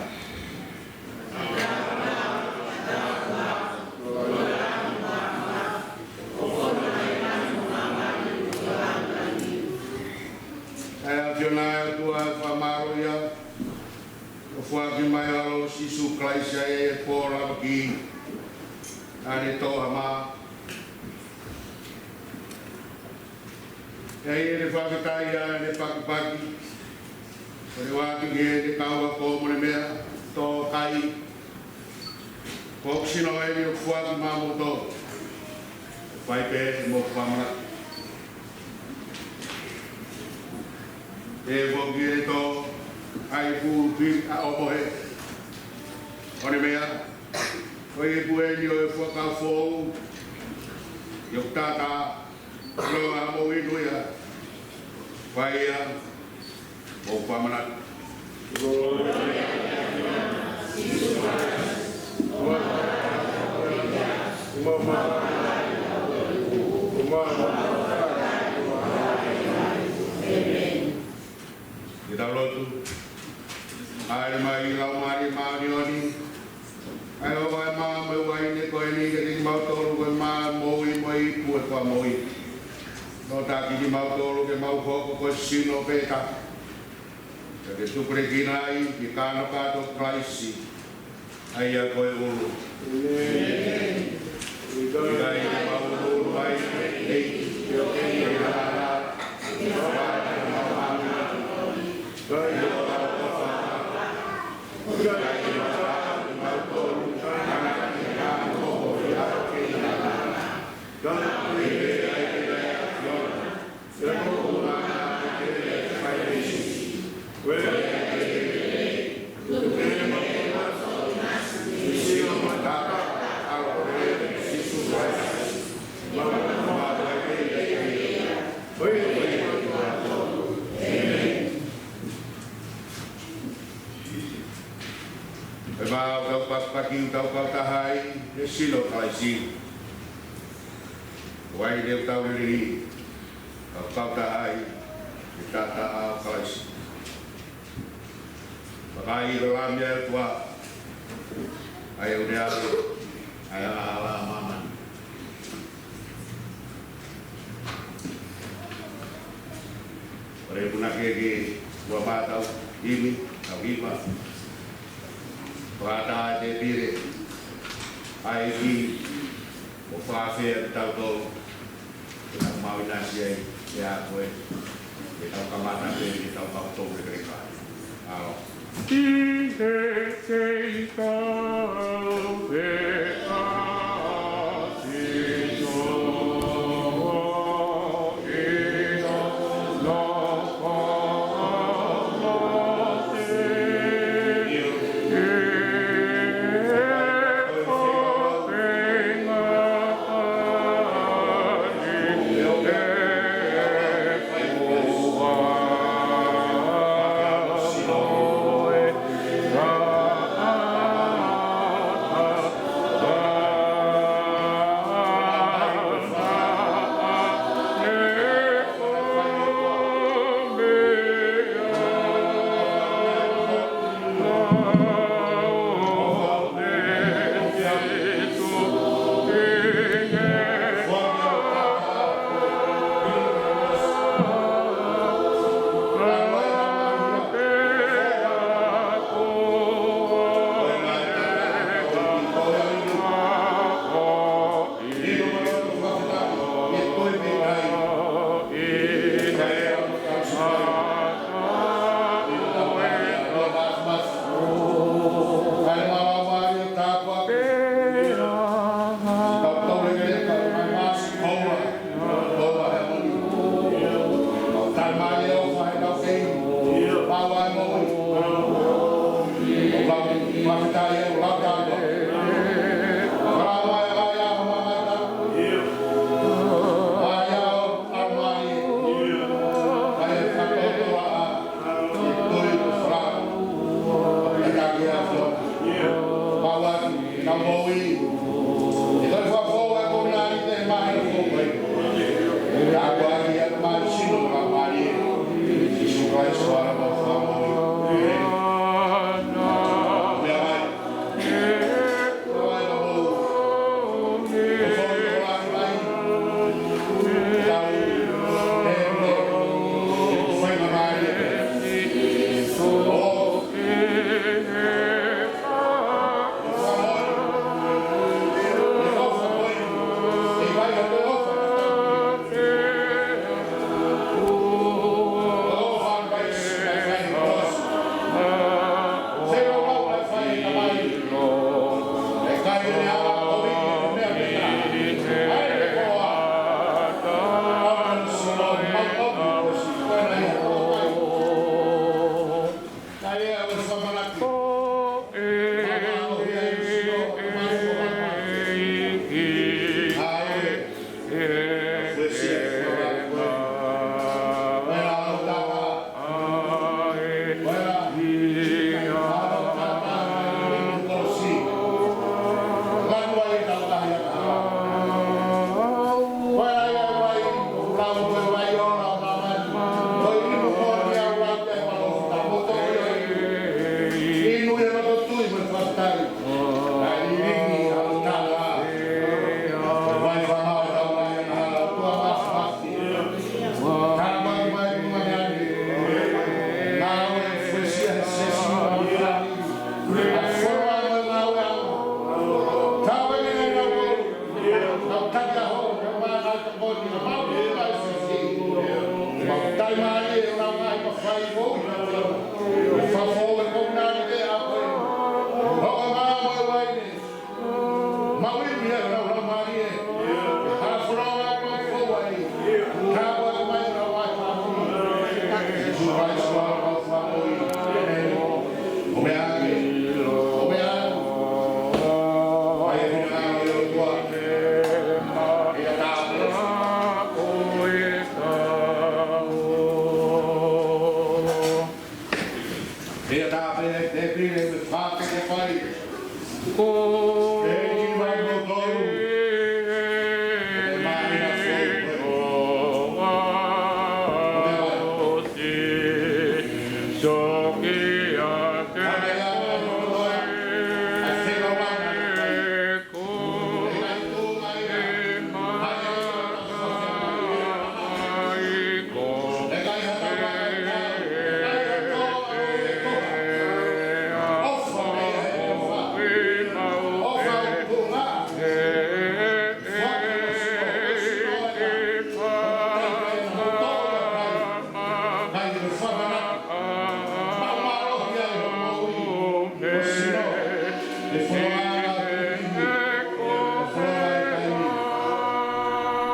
Ai fiona tu famaro ya. Fua ki mai alo sisu klaisia e pora ki ane toa ma. E ne whakatai a ne pakipaki. Kore waki ke ne kaua ko mone mea tō kai. Koksino e ni o fua ki mamu tō. Whai pe mo whamara. E woki e tō. Ai pu pi a omohe. One mea. Koe pu e ni o e whaka fōu. Iok tata. Loa mo inu ia. Whai ia. O whamanat. Kita lotu. Ai mai lau mari marioni. Ai o vai ma me vai ne ko ni ke ki mau tolu ko ma moi moi pu ko moi. No ta ki mau tolu ke mau ko sino beta. Ke tu preginai ki kana ka to kraisi. Ai a ko e ulu. Ai mau ulu ai ki utau kautahai, e silo kalaisi. Wai de utau riri, kautahai, e tata au kalaisi. Pakai rolamnya tua, ayo dia, ayo ala mama. Ore puna kegi buah batau ini tau iba. Prata de pire. Ai ki o fafe tau do. Kita mau nasi ya kowe. Kita kamana de kita tau to mereka. Alo. Ide seika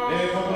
Amen.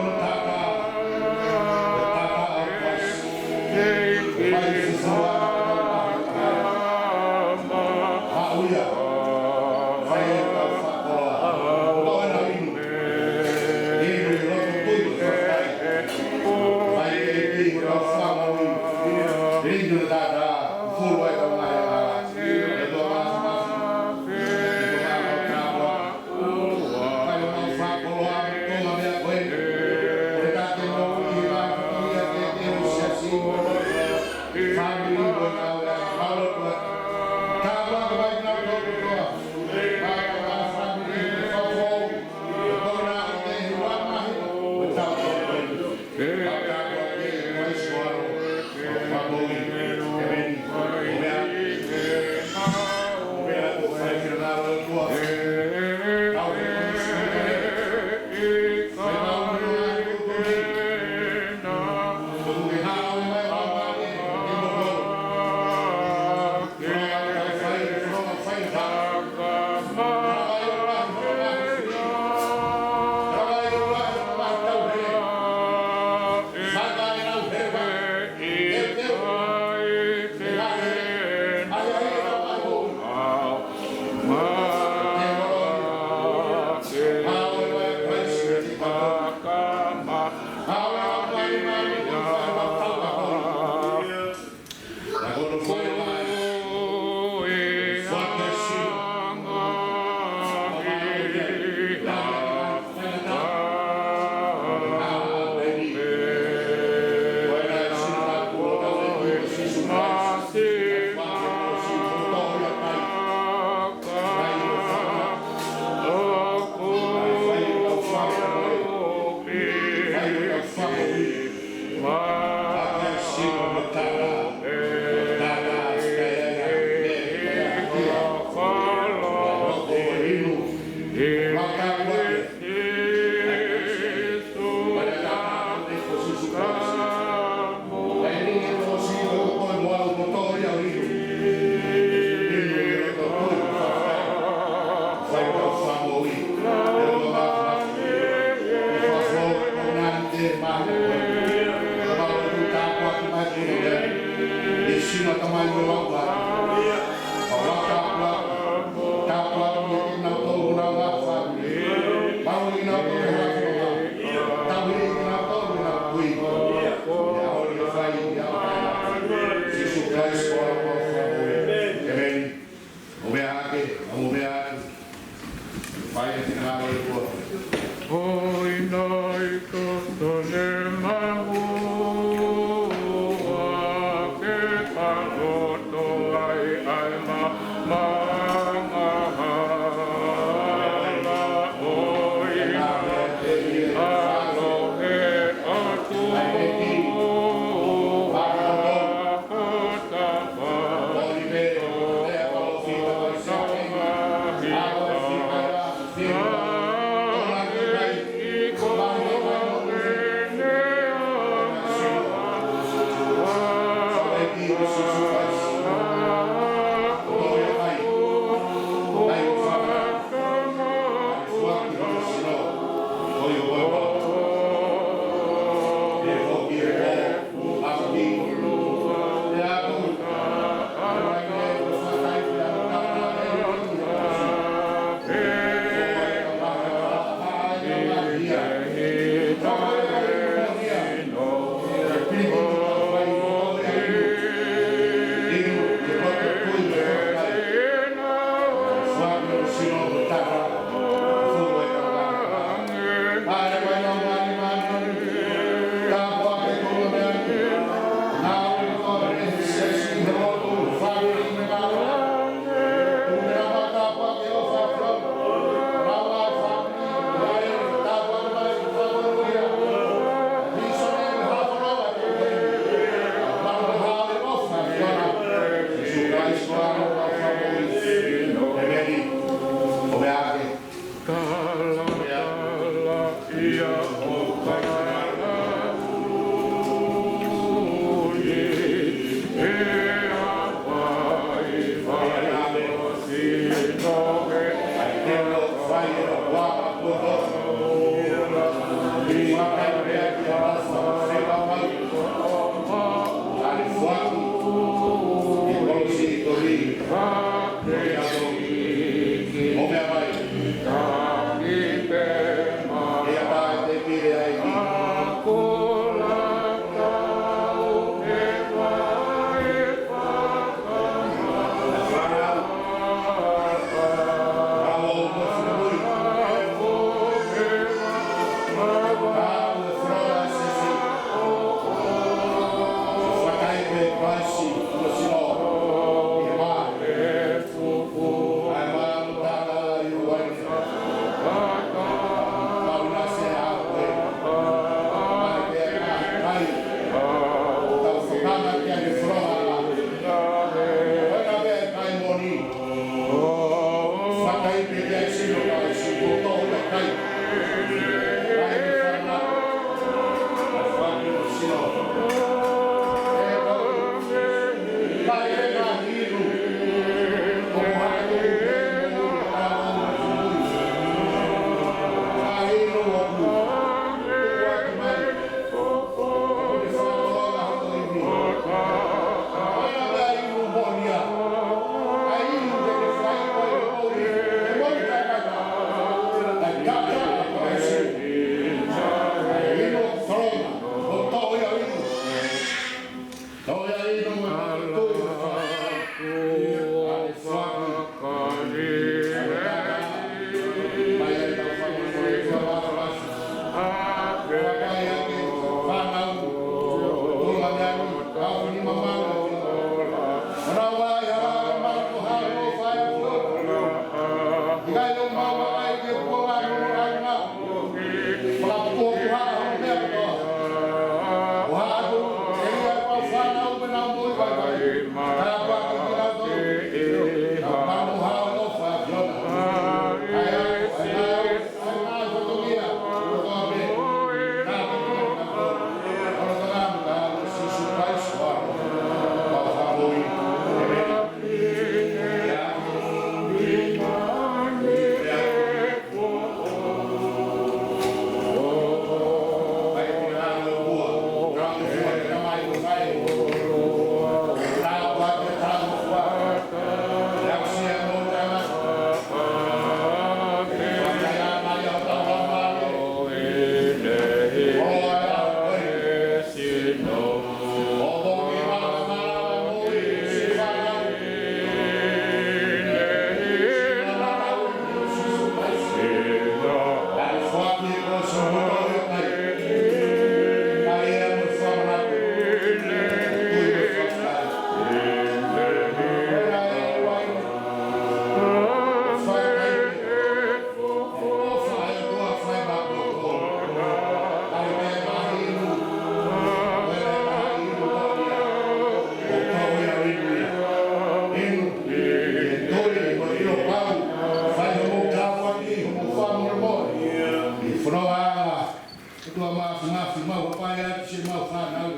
tua mafi mau pai atu se mau whanau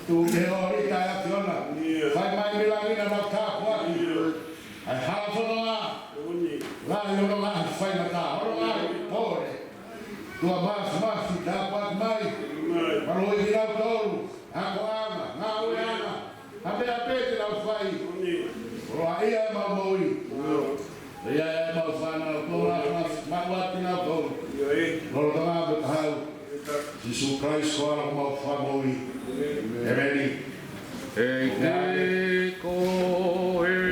tu te ori tai atu ana whai mai milangi na nau tāpu aki ai hawhanonga la yono la whai na tā horonga tore tua mafi tāpu atu mai maroi ki nau tolu ako ama ngā ue ama hame a pete nau whai roa ia e mau moi ia e mau whanau tōra makuati nau tolu Lolo tanga be kahau Jesus Christ ko ala mau famoi Emeni e ko e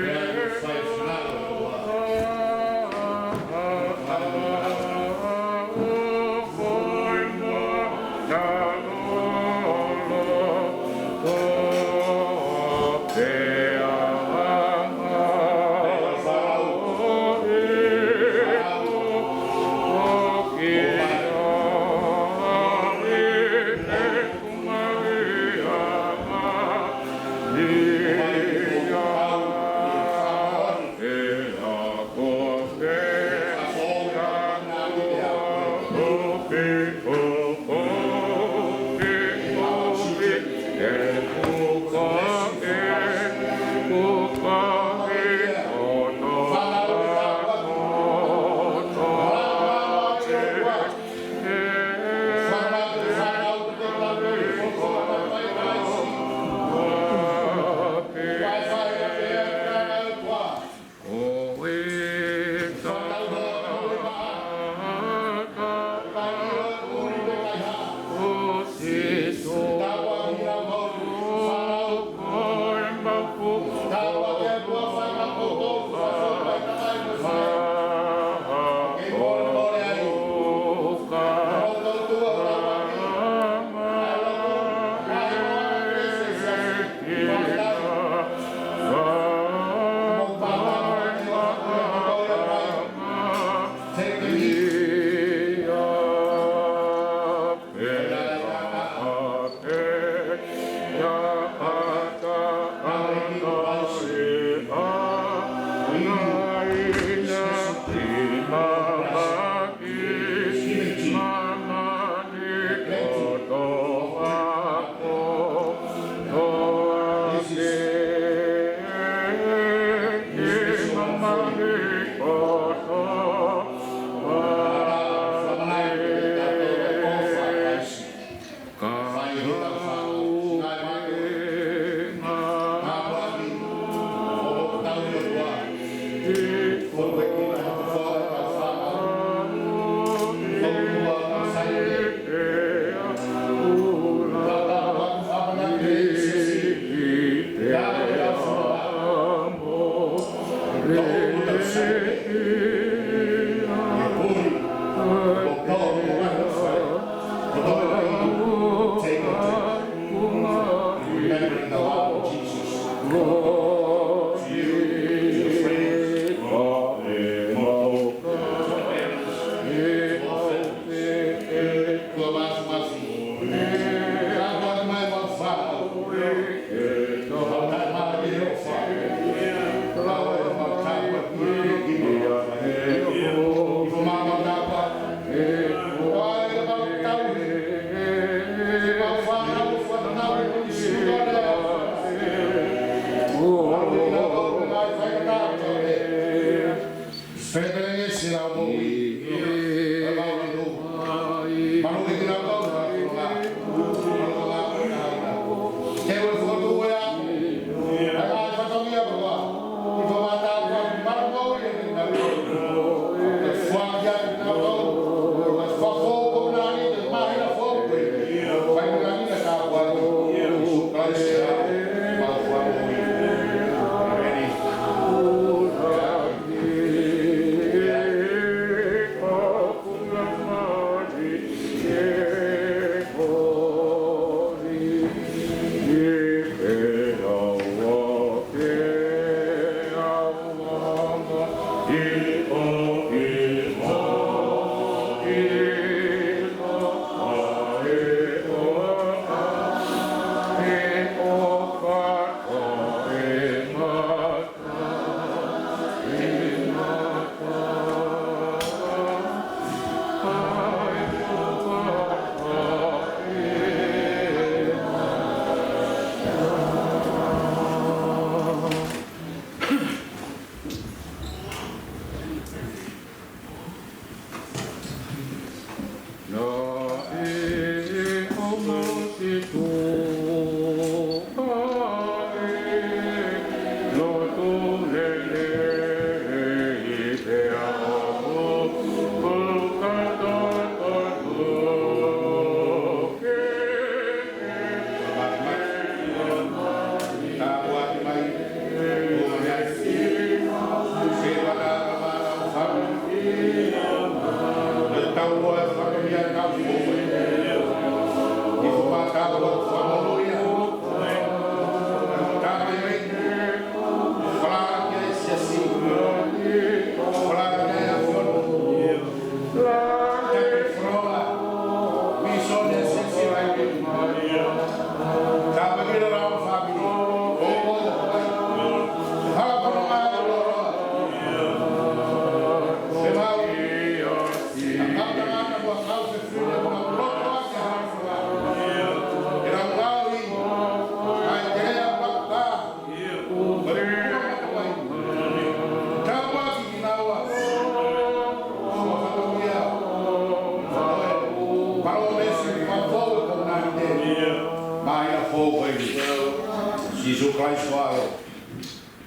Jesus Christ wao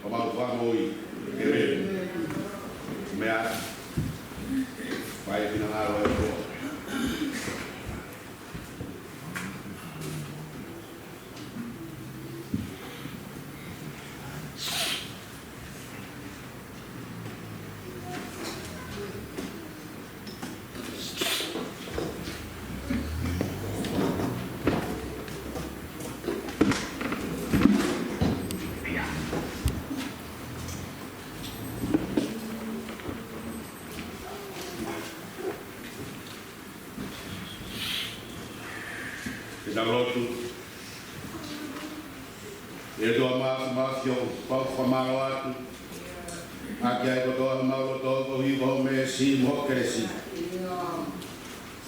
o mau famoi ele mea vai pinangaro e ko lotu e do mas yo pa famalo atu aki ai ko mau to ko hi bo me si mo kresi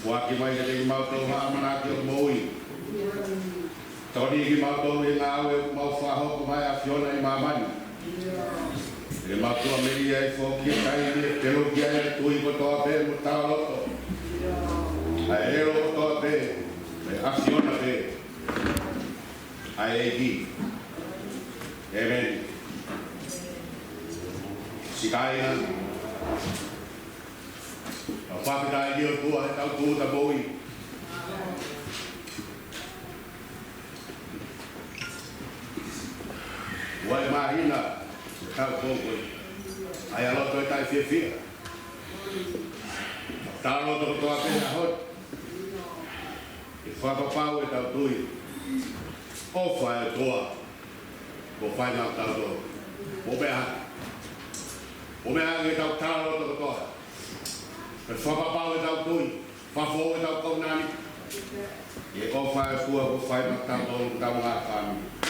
wa ki mai de mau to ha mana ki moi to ni ki mau to e na we mau fa ho ko mai a fiona i mamani e mau to me ri ai fo ki kai ni te lo ki ai tu i ko to pe mo ta lo to ai ro to pe acciona te aegi amen sikaya apa kita dia tua tahu tu tak boi wai mahina tahu boi ayah lo tu tak fia tahu lo tu apa yang hot fa pa pa e tau tui o fa e toa o fa na tau do o be ha e tau tau to to e fa pa pa e tau tui fa fo e tau ko nani e o fa e tua o fa na tau do tau nga fami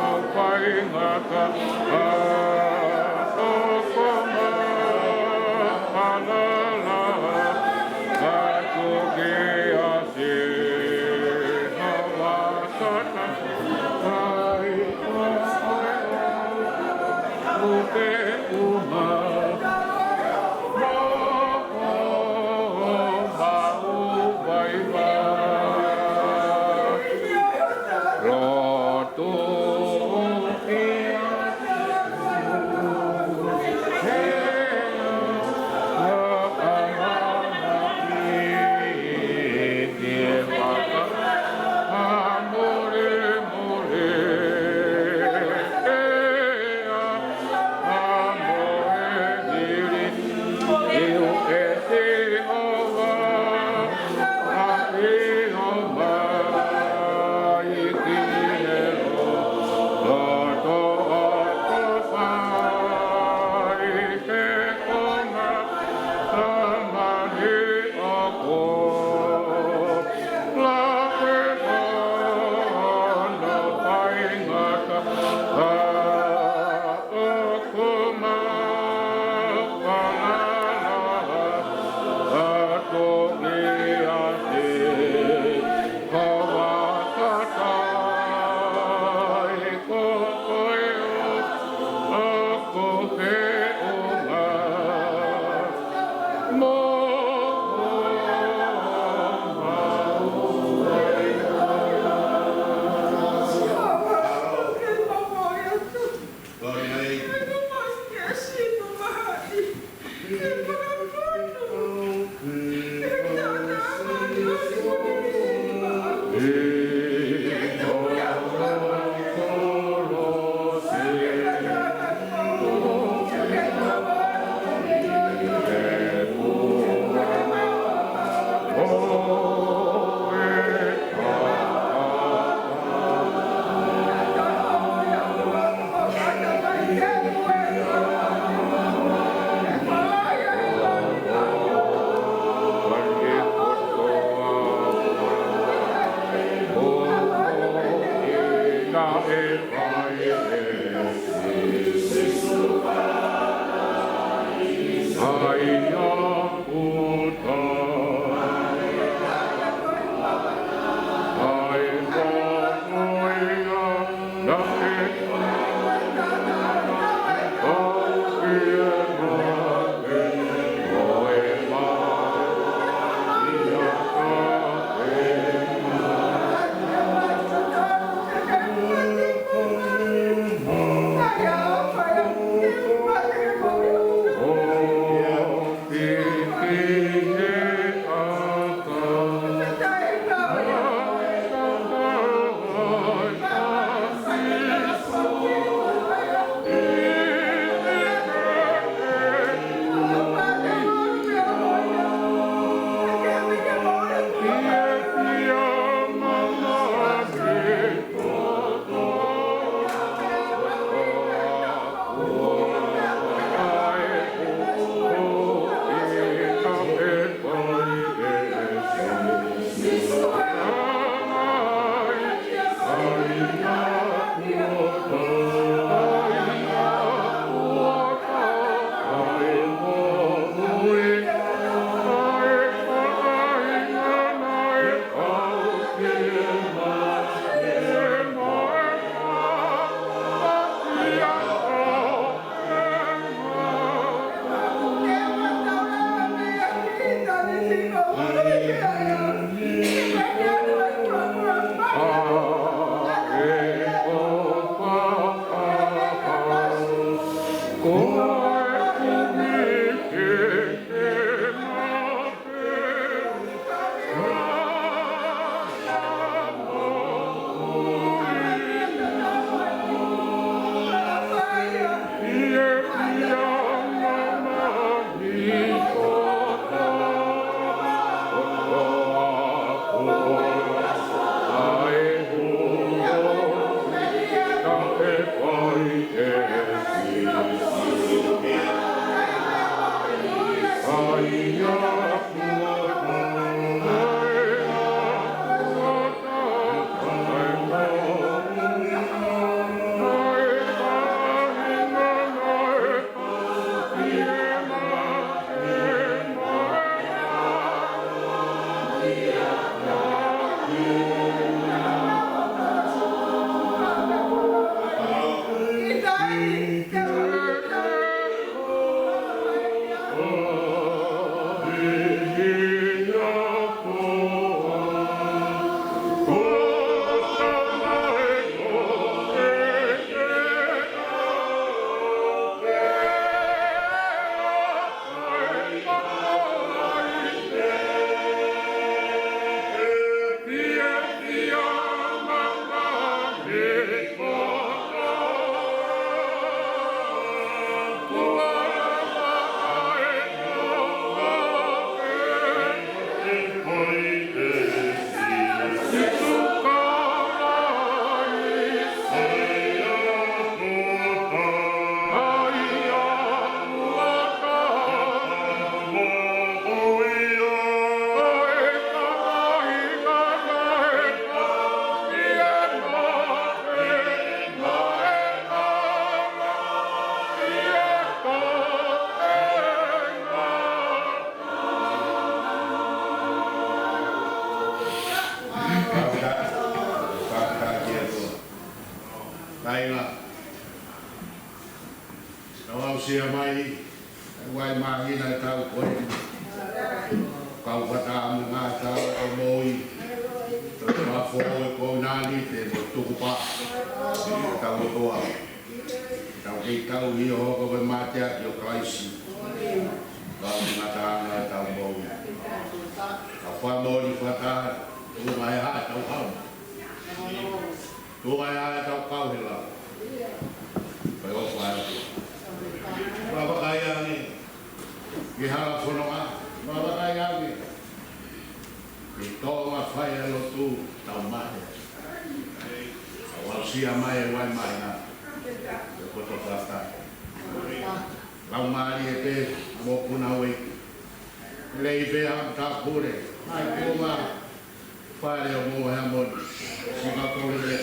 no Oh, Kainga. Kau sia mai wai mahina tau koe. Kau kata mga tau o moi. Tau foe ko nani te tuku pa. Tau toa. Tau kei tau hi o hoko pe matea ki o Kraisi. Kau ngata tau moi. Kau whamori whata. Tu mai hae tau hau. Tu mai hae tau kau hela. Pai o whae tu. Baba kaya ni. Gihara whanonga. Baba kaya ni. Ito nga whae alo tu tau mahe. Awal sia mai wai mai na. Koto whata. Lau maari e te moku na wei. Lei pe ham ta kure. Ai kuma. Whae o mua hea moni. Sika kore.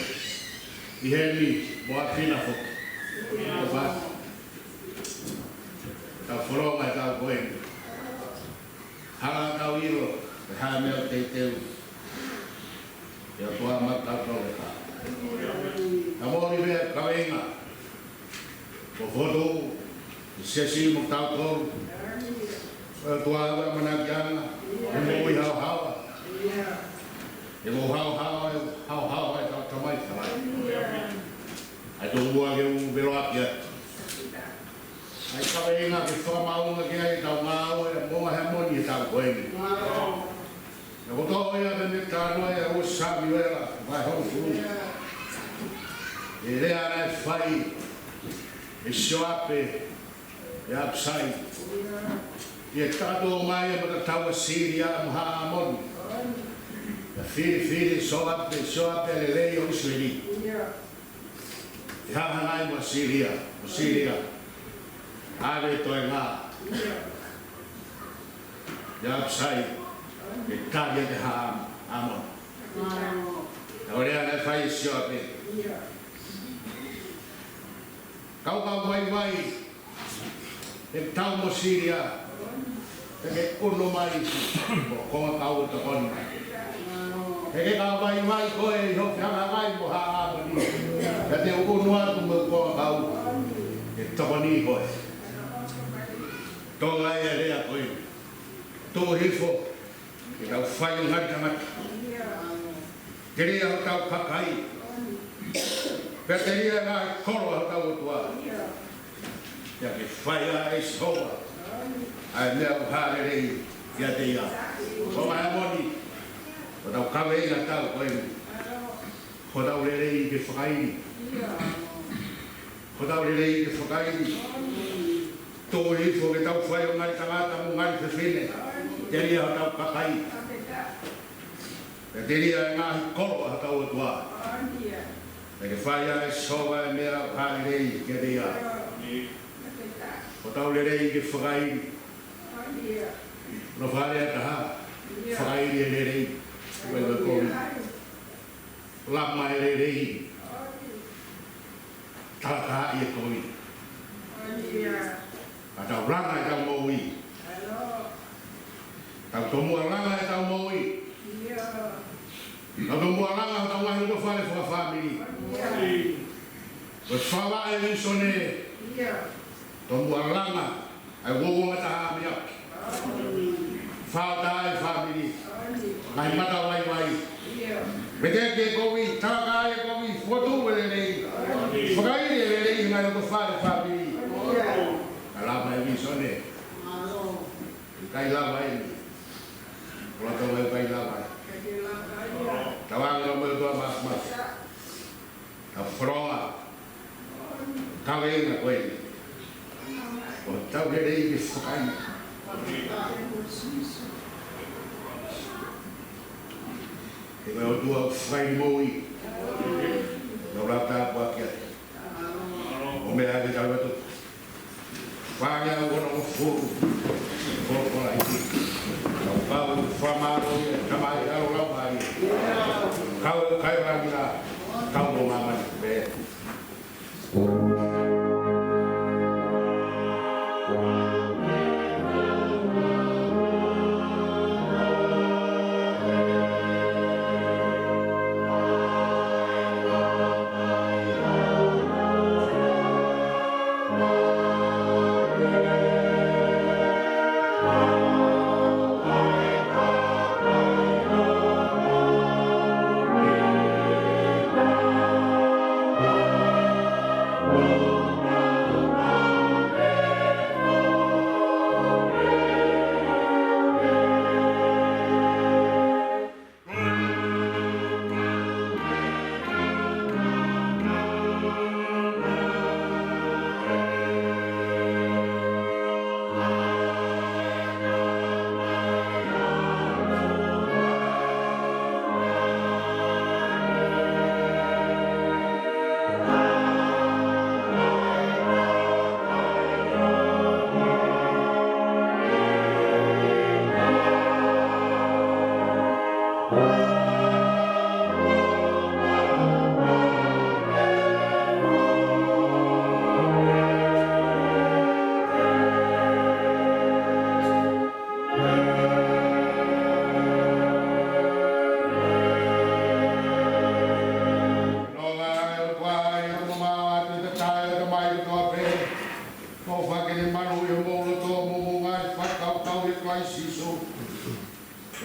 Iheni. Boa pina foku. Tau whoronga tau koe. Hara tau iro. Te haa mea te teu. Ia toa mata tau e ka. Ta mori mea kawenga. Ko whoto. Sesi mo tau kou. Toa awa manakianga. E moi hao hawa. E mo hao hawa. Hao hawa e tau tamai tamai. Ai tō mua ke u vero akia. Ai kawe inga ke whamaunga ki ai tau ngāo e monga hea moni e tau koeni. Na koto ia me me tānoa e o sami wera, vai hau furu. E rea rai whai, e sioape, e apsai. E tātou mai e mata taua Siria mha amoni. E whiri sioape le lei o Israeli. E hangai mo Siria. Are to e ngā. E apsai. E tāria te haa amon. E orea nei whai sioape. Kau vai. E tau mo Siria. E ke uno mai. Konga kau te koni. E ke kau vai koe i hoki hanga mai mo haa amoni. E te uno atu mo konga kau. E tokoni koe. Tonga e rea koe. Tō hifo. E tau whai o ngai tangata. Te rea o tau kakai. Pea te rea ngā koro o tau o tua. Ia ke whai a e soa. Ai mea o hāre rei. Ia te ia. O mai amoni. O tau kawe inga tau koe. Ho tau re rei ke whakaini. Ho tau re rei ke whakaini. Tō hifo ke tau whai o ngai tangata mo ngai whiwhine. Te rea o tau kakai. Te rea ngā koro o tau o tua. E ke whai a e soa e mea o hāre rei ke rea. O tau le rei ke whakaini. No whare a taha. Whakaini e le rei. Ue me kōmi. Lama e le rei. Talaka i e kōmi. A tau ranga e tau moui. Tau tomua ranga e tau moui. Tau tomua ranga e tau mahi no whare whakawhamiri. Ko whawa e risone. Tomua ranga e wonga taha mi aki. Whata e whamiri. Ngai mata wai. Mete ke kowi, talaka e kowi, whotu e le rei. Whakairi e le rei ngai no whare whamiri. Lava e visone. Kai lava e. Kula tau e kai lava e. Tawanga no meu tua mas. Ta froa. Kawe inga koe. O tau le rei ke whakai. E me o tua whai moui. No rata apua kia. O mea ke tau atu. Whāia wana o furu. Furu la iti. Kau pau whamaro i tamai aro lau mai. Kau kai rangina. Kau no mamani.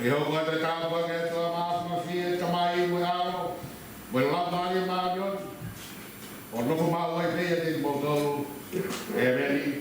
E ho kua te tāpua ke tua māsma fie tamai mui aro. Mui lamari mārion. O noko mau ai pēia te mōtolu. E meni.